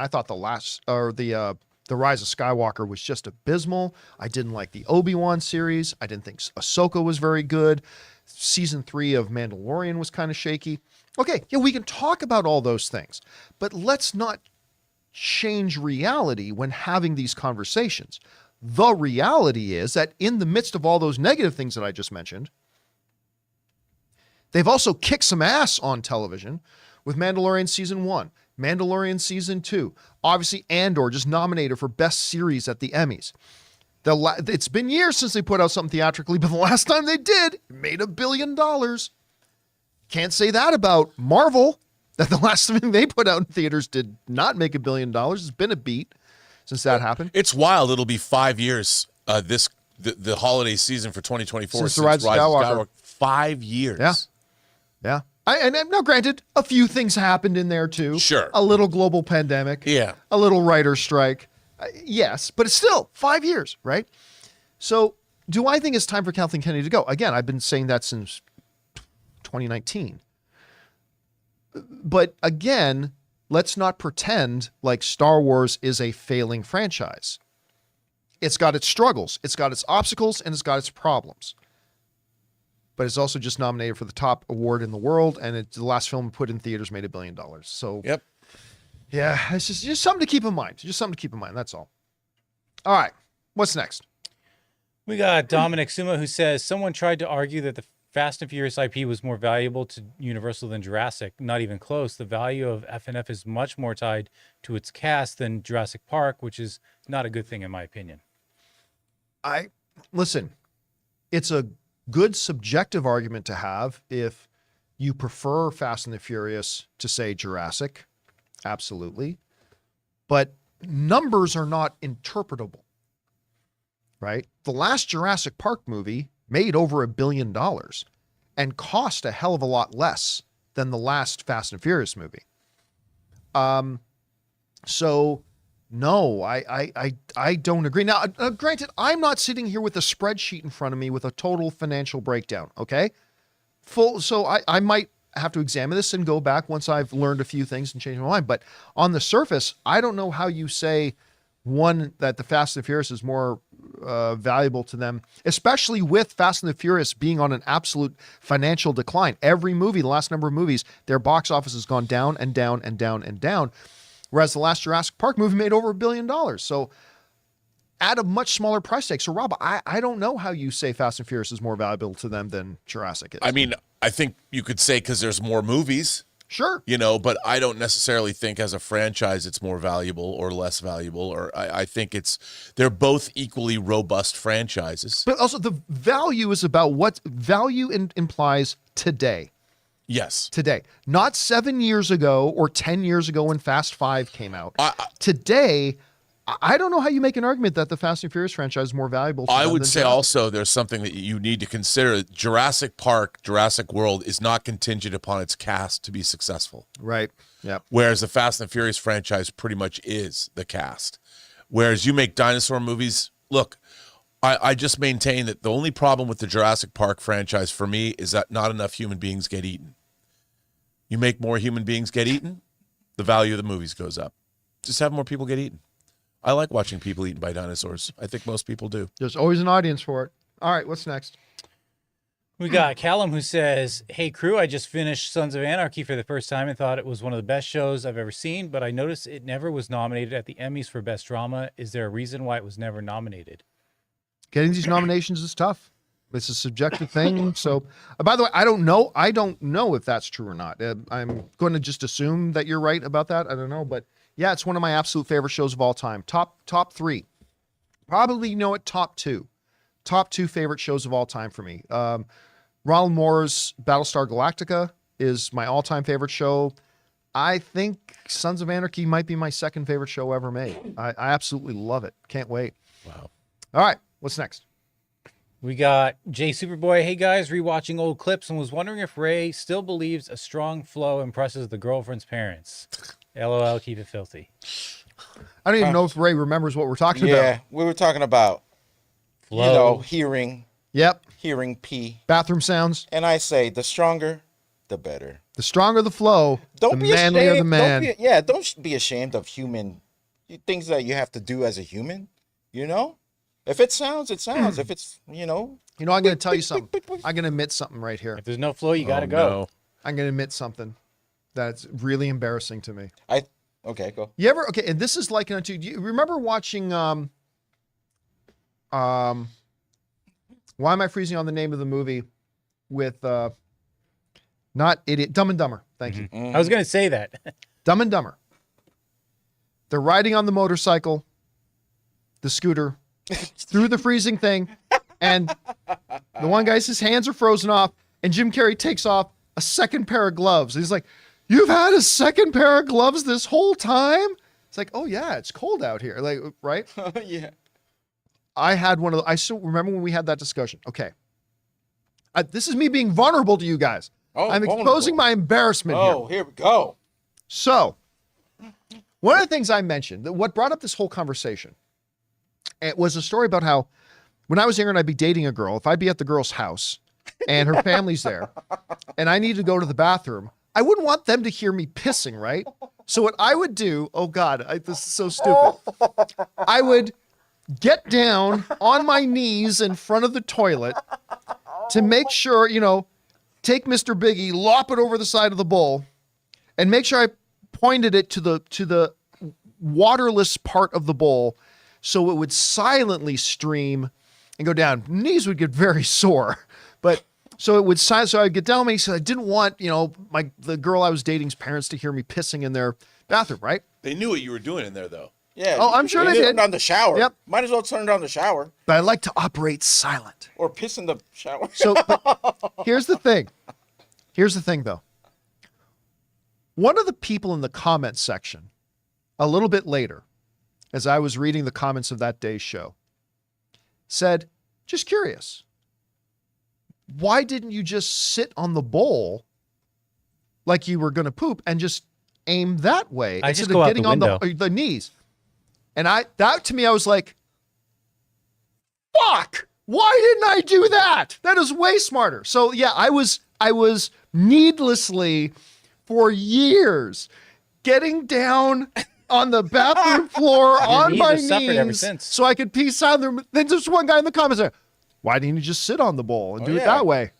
thought the Rise of Skywalker was just abysmal. I didn't like the Obi-Wan series. I didn't think Ahsoka was very good. Season 3 of Mandalorian was kind of shaky. Okay, yeah, we can talk about all those things, but let's not change reality when having these conversations. The reality is that in the midst of all those negative things that I just mentioned, they've also kicked some ass on television with Mandalorian Season 1, Mandalorian Season 2, obviously Andor just nominated for Best Series at the Emmys. It's been years since they put out something theatrically, but the last time they did, it made $1 billion. Can't say that about Marvel, that the last thing they put out in theaters did not make $1 billion. It's been a beat since that happened. It's wild. It'll be 5 years the holiday season for 2024 Since the Rise of Skywalker. 5 years. Yeah. Yeah. And now, granted, a few things happened in there too. Sure. A little global pandemic. Yeah. A little writer's strike. Yes, but it's still 5 years, right? So do I think it's time for Kathleen Kennedy to go? Again, I've been saying that since 2019. But again, let's not pretend like Star Wars is a failing franchise. It's got its struggles, it's got its obstacles, and it's got its problems. But it's also just nominated for the top award in the world, and the last film put in theaters made $1 billion. So Yep. yeah, it's just something to keep in mind. Just something to keep in mind. That's all. All right. What's next? We got Dominic Suma, who says someone tried to argue that the Fast and Furious IP was more valuable to Universal than Jurassic. Not even close. The value of FNF is much more tied to its cast than Jurassic Park, which is not a good thing in my opinion. Listen, it's a good subjective argument to have if you prefer Fast and the Furious to, say, Jurassic. Absolutely. But numbers are not interpretable, right? The last Jurassic Park movie made over $1 billion and cost a hell of a lot less than the last Fast and Furious movie. So no, I don't agree. Now, granted, I'm not sitting here with a spreadsheet in front of me with a total financial breakdown. Okay. So I might have to examine this and go back once I've learned a few things and change my mind. But on the surface, I don't know how you say that the Fast and the Furious is more valuable to them, especially with Fast and the Furious being on an absolute financial decline. Every movie, the last number of movies, their box office has gone down and down and down and down. Whereas the last Jurassic Park movie made over $1 billion. So at a much smaller price tag. So Rob, I don't know how you say Fast and Furious is more valuable to them than Jurassic is. I mean, I think you could say because there's more movies. Sure. But I don't necessarily think as a franchise it's more valuable or less valuable, or I think they're both equally robust franchises. But also the value is about what value implies today. Yes. Today. Not 7 years ago or 10 years ago when Fast 5 came out. Today, I don't know how you make an argument that the Fast and Furious franchise is more valuable to I them would than say Jurassic. also there's something that you need to consider. Jurassic Park, Jurassic World is not contingent upon its cast to be successful. Right. Yeah. Whereas the Fast and Furious franchise pretty much is the cast. Whereas you make dinosaur movies, look, I just maintain that the only problem with the Jurassic Park franchise for me is that not enough human beings get eaten. You make more human beings get eaten, the value of the movies goes up. Just have more people get eaten. I like watching people eaten by dinosaurs. I think most people do. There's always an audience for it. All right, what's next? We got Callum, who says, "Hey crew, I just finished Sons of Anarchy for the first time and thought it was one of the best shows I've ever seen, but I noticed it never was nominated at the Emmys for Best Drama. Is there a reason why it was never nominated?" Getting these nominations is tough. It's a subjective thing. So, by the way, I don't know. I don't know if that's true or not. I'm going to just assume that you're right about that. I don't know, but yeah, it's one of my absolute favorite shows of all time. Top three, probably top two favorite shows of all time for me. Ronald Moore's Battlestar Galactica is my all-time favorite show. I think Sons of Anarchy might be my second favorite show ever made. I absolutely love it. Can't wait. Wow. All right, what's next? We got Jay Superboy. Hey guys, rewatching old clips and was wondering if Ray still believes a strong flow impresses the girlfriend's parents. LOL, keep it filthy. I don't even know if Ray remembers what we're talking Yeah, about. we were talking about, Flow. hearing Yep. pee. Bathroom sounds. And I say, the stronger, the better. The stronger the flow, Don't the be manlier ashamed. the man. Don't be ashamed of human things that you have to do as a human. You know, if it sounds, it sounds. If it's, You know, I'm going to tell you something. I'm going to admit something right here. If there's no flow, you gotta go. No. I'm going to admit something that's really embarrassing to me. Okay, go. You ever, okay, and this is like, do you remember watching, why am I freezing on the name of the movie with, not Idiot, Dumb and Dumber. Thank you. I was gonna say that. Dumb and Dumber. They're riding on the motorcycle, the scooter, through the freezing thing, and the one guy's his hands are frozen off, and Jim Carrey takes off a second pair of gloves. He's like, "You've had a second pair of gloves this whole time?" It's like, "Oh yeah, it's cold out here." Like, right? Yeah. I had one of the, I still remember when we had that discussion. Okay. This is me being vulnerable to you guys. Oh, I'm exposing my embarrassment here. Oh, here we go. So, one of the things I mentioned, that what brought up this whole conversation, it was a story about how when I was younger and I'd be dating a girl, if I'd be at the girl's house and her family's there and I need to go to the bathroom, I wouldn't want them to hear me pissing, right? So what I would do, oh God, this is so stupid. I would get down on my knees in front of the toilet to make sure, take Mr. Biggie, lop it over the side of the bowl, and make sure I pointed it to the waterless part of the bowl so it would silently stream and go down. Knees would get very sore, but so it would so I'd get down on my knees. So I didn't want, the girl I was dating's parents to hear me pissing in their bathroom, right? They knew what you were doing in there, though. Yeah. Oh, I'm sure you they did. Turn on the shower. Yep. Might as well turn down the shower But I like to operate silent. or piss in the shower. So but here's the thing. Here's the thing, though. One of the people in the comments section, a little bit later, as I was reading the comments of that day's show, said, just curious, why didn't you just sit on the bowl like you were going to poop and just aim that way I just instead go of out getting the on window. the knees? And to me, I was like, fuck, why didn't I do that? That is way smarter. So yeah, I was needlessly for years getting down on the bathroom floor on knees my have suffered ever knees since. so I could pee silently. Then just one guy in the comments said, why didn't you just sit on the bowl and do it yeah. that way?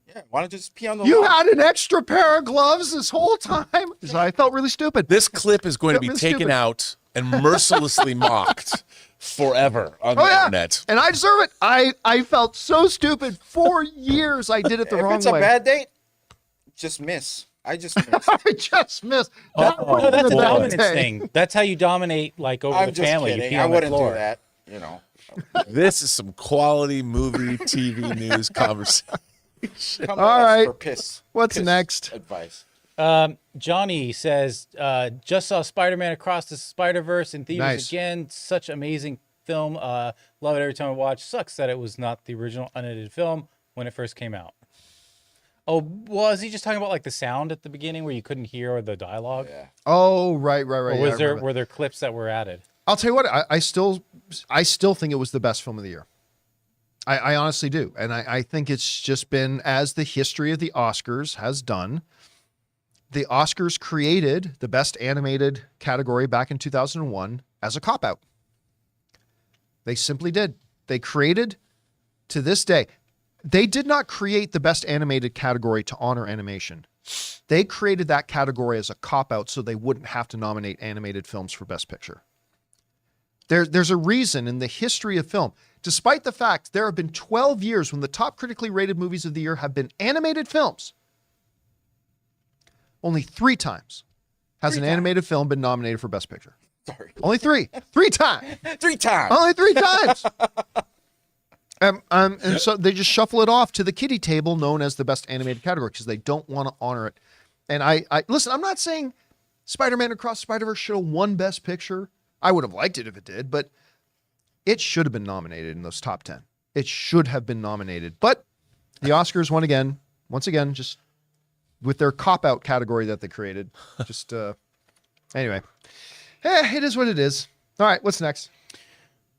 Yeah. Why don't you just pee on the You lawn? had an extra pair of gloves this whole time. So I felt really stupid. This clip is going to be Really taken stupid. out and mercilessly mocked forever on the Oh yeah, internet. and I deserve it. I felt so stupid for years. I did it the If wrong it's a way. bad date, just miss. I just missed. I just missed. That No, wasn't that's a bad dominance day. thing. That's how you dominate, like over I'm the just family. You kidding. pee I on the wouldn't floor. do that. This is some quality movie, TV news conversation. Come All at us right. for piss. What's piss next? Advice. Johnny says, just saw Spider-Man Across the Spider-Verse in theaters Nice. again. Such amazing film. Love it every time I watch. Sucks that it was not the original unedited film when it first came out. Oh, was he just talking about like the sound at the beginning where you couldn't hear the dialogue? Yeah. Oh, right. Or Yeah, was I there remember. were there clips that were added? I'll tell you what. I still think it was the best film of the year. I honestly do, and I think it's just been, as the history of the Oscars has done. The Oscars created the best animated category back in 2001 as a cop-out. They simply did. They created, to this day, they did not create the best animated category to honor animation. They created that category as a cop-out so they wouldn't have to nominate animated films for Best Picture. There's a reason in the history of film, despite the fact there have been 12 years when the top critically rated movies of the year have been animated films, only 3 times has an animated film been nominated for Best Picture. Sorry. Only 3. 3 times. 3 times. Only 3 times. And so they just shuffle it off to the kiddie table known as the best animated category because they don't want to honor it And I listen, I'm not saying Spider-Man Across the Spider-Verse should have won Best Picture. I would have liked it if it did, but it should have been nominated in those top 10. It should have been nominated. But the Oscars once again, just with their cop-out category that they created. Just, anyway. It is what it is. All right, what's next?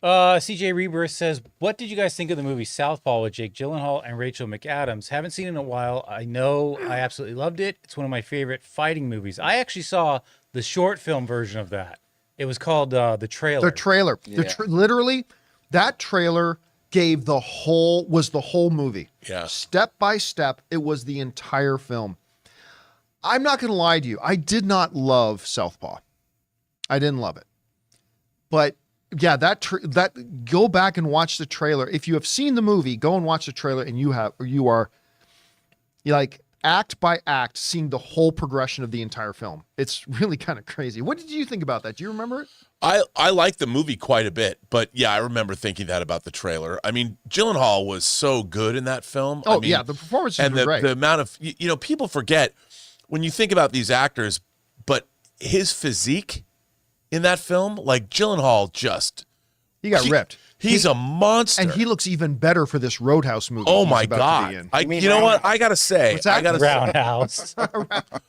CJ Rebirth says, what did you guys think of the movie Southpaw with Jake Gyllenhaal and Rachel McAdams? Haven't seen it in a while. I know I absolutely loved it. It's one of my favorite fighting movies. I actually saw the short film version of that. It was called The Trailer. The trailer. Yeah. Literally, that trailer gave the whole movie. Yeah. Step by step, it was the entire film. I'm not going to lie to you. I did not love Southpaw. I didn't love it. But yeah, that go back and watch the trailer. If you have seen the movie, go and watch the trailer, and you are like act by act seeing the whole progression of the entire film. It's really kind of crazy. What did you think about that? Do you remember it? I like the movie quite a bit, but yeah, I remember thinking that about the trailer. I mean, Gyllenhaal was so good in that film. Oh, I mean, yeah, the performances and were great. the amount of people forget when you think about these actors, but his physique in that film, like Gyllenhaal, He got ripped. He's a monster, And he looks even better for this Roadhouse movie. oh he's my about to be god! in. You know what? I gotta say, What's that? I gotta Roundhouse.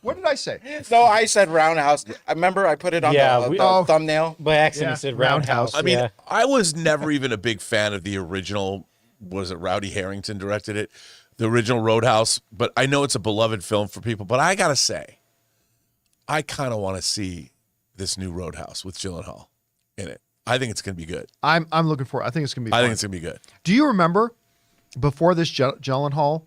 What did I say? No, I said Roundhouse. I remember I put it on Yeah, the thumbnail. By accident, Yeah, it said Roundhouse. Roundhouse. I mean, yeah. I was never even a big fan of the original. Was it Rowdy Harrington directed it? The original Roadhouse. But I know it's a beloved film for people. But I gotta say, I kind of want to see this new Roadhouse with Gyllenhaal in it. I think it's gonna be good. I'm looking for it. I think it's going to be I fun. think it's gonna be good. Do you remember before this Gyllenhaal,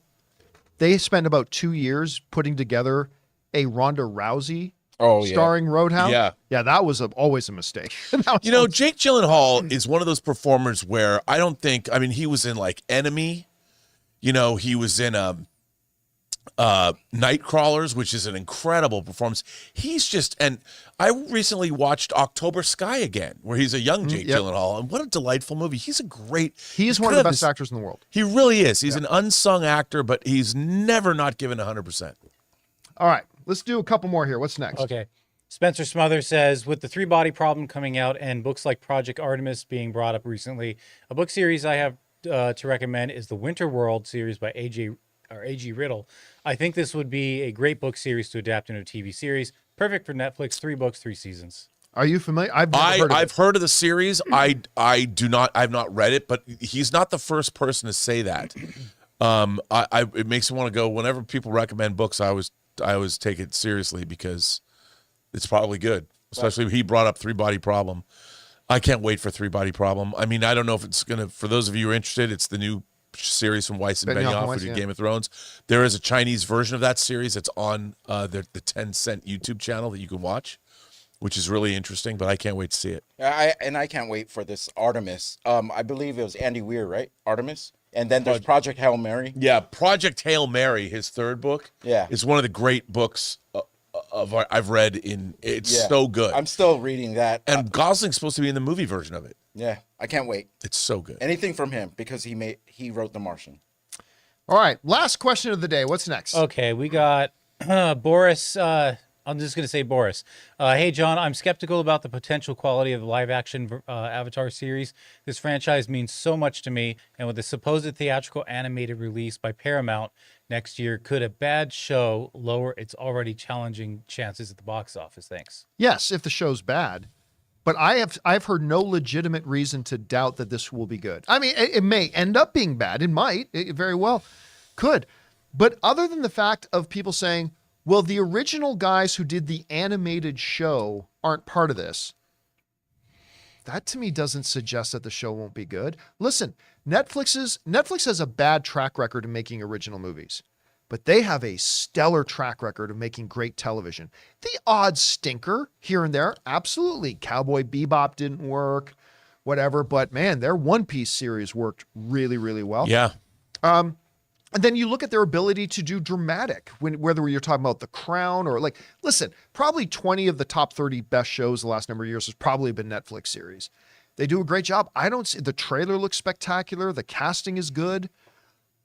they spent about 2 years putting together a Ronda Rousey starring Roadhouse? Yeah. Yeah, that was always a mistake. That was Jake Gyllenhaal is one of those performers where I don't think. I mean, he was in like Enemy. He was in Nightcrawlers, which is an incredible performance. He's just, and I recently watched October Sky again, where he's a young Jake Gyllenhaal, and what a delightful movie. He's a great. he is one of the best actors in the world. He really is. He's an unsung actor, but he's never not given 100%. All right, let's do a couple more here. What's next? Okay. Spencer Smother says, with the 3-body problem coming out and books like Project Artemis being brought up recently, a book series I have to recommend is the Winter World series by A.G. Riddle. I think this would be a great book series to adapt into a TV series. Perfect for Netflix. 3 books, 3 seasons. Are you familiar? I've Heard of the series. I've not read it, but he's not the first person to say that. It makes me want to go. Whenever people recommend books, I always take it seriously because it's probably good. Especially he brought up 3-body problem. I can't wait for 3-body problem. I mean, I don't know if it's gonna. For those of you who are interested, it's the new series from Weiss and Benioff who did Game of Thrones. There is a Chinese version of that series that's on the 10-cent YouTube channel that you can watch, which is really interesting, but I can't wait to see it. I can't wait for this Artemis. I believe it was Andy Weir, right? Artemis. And then there's Project Hail Mary. Yeah, Project Hail Mary, his 3rd book. Yeah, is one of the great books I've read. It's so good. I'm still reading that. And Gosling's supposed to be in the movie version of it. Yeah, I can't wait. It's so good. Anything from him because he wrote The Martian. All right, last question of the day. What's next? Okay, we got Boris. I'm just going to say Boris. Hey, John, I'm skeptical about the potential quality of the live-action Avatar series. This franchise means so much to me, and with the supposed theatrical animated release by Paramount next year, could a bad show lower its already challenging chances at the box office? Thanks. Yes, if the show's bad. But I've heard no legitimate reason to doubt that this will be good. I mean, it may end up being bad. It might. It very well could. But other than the fact of people saying, well, the original guys who did the animated show aren't part of this, that to me doesn't suggest that the show won't be good. Listen, Netflix has a bad track record of making original movies, but they have a stellar track record of making great television. The odd stinker here and there, absolutely. Cowboy Bebop didn't work, whatever, but man, their One Piece series worked really, really well. Yeah. And then you look at their ability to do dramatic, whether you're talking about The Crown or listen, probably 20 of the top 30 best shows the last number of years has probably been Netflix series. They do a great job. The trailer looks spectacular. The casting is good.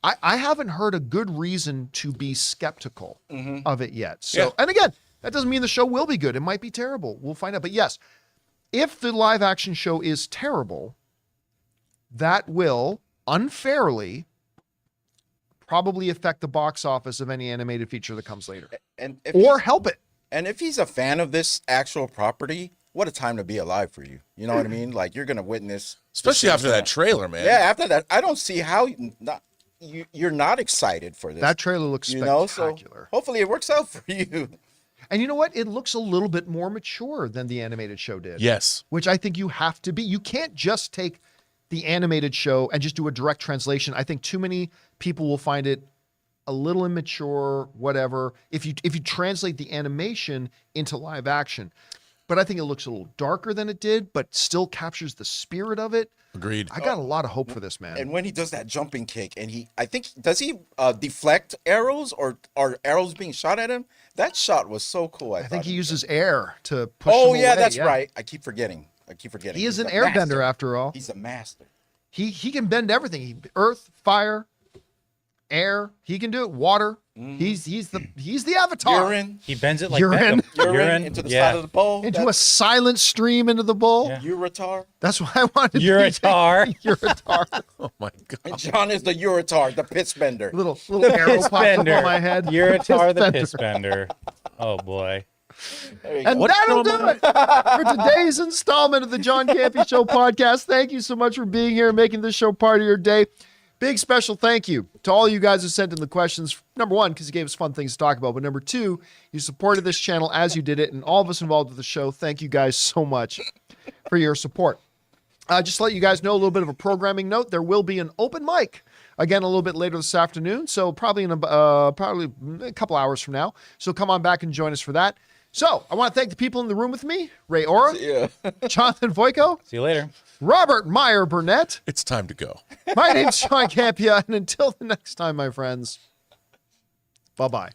I haven't heard a good reason to be skeptical of it yet. So, Yeah. and again, that doesn't mean the show will be good. It might be terrible. We'll find out. But yes, if the live action show is terrible, that will unfairly probably affect the box office of any animated feature that comes later, And if or he's- help it. and if he's a fan of this actual property, what a time to be alive for you. You know what I mean? Like you're gonna witness, Especially after that trailer, man. Yeah, after that, I don't see how you're not excited for this. That trailer looks you know, so spectacular. hopefully it works out for you. And you know what? It looks a little bit more mature than the animated show did. Yes. Which I think you have to be. You can't just take the animated show and just do a direct translation. I think too many people will find it a little immature, whatever, if you translate the animation into live action. But I think it looks a little darker than it did, but still captures the spirit of it. Agreed. I got a lot of hope for this, man. And when he does that jumping kick, and does he deflect arrows, or are arrows being shot at him? That shot was so cool. I think he uses air to push Oh him yeah, away. that's right. I keep forgetting. He is He's an a airbender master. after all. He's a master. He can bend everything. Earth, fire, air. He can do it. Water. He's the avatar. Urine He bends it like Urine. Beckham. urine into the side of the bowl. Into a silent stream into the bowl. Yeah. Uratar. That's why I wanted Uratar. Uratar. Oh my god. And John is the Uratar, the piss bender. little arrow pops up Bender. on my head. Uratar the Bender. piss bender. Oh boy. There you And go. that'll do it for today's installment of the John Campea Show podcast. Thank you so much for being here and making this show part of your day. Big special thank you to all you guys who sent in the questions. Number one, because you gave us fun things to talk about. But number two, you supported this channel as you did it. And all of us involved with the show, thank you guys so much for your support. Just to let you guys know a little bit of a programming note. There will be an open mic again a little bit later this afternoon. So probably in probably a couple hours from now. So come on back and join us for that. So I want to thank the people in the room with me. Ray Ora, Yeah. Jonathan Voico, See you later. Robert Meyer Burnett. It's time to go. My name's John Campea, and until the next time, my friends, bye-bye.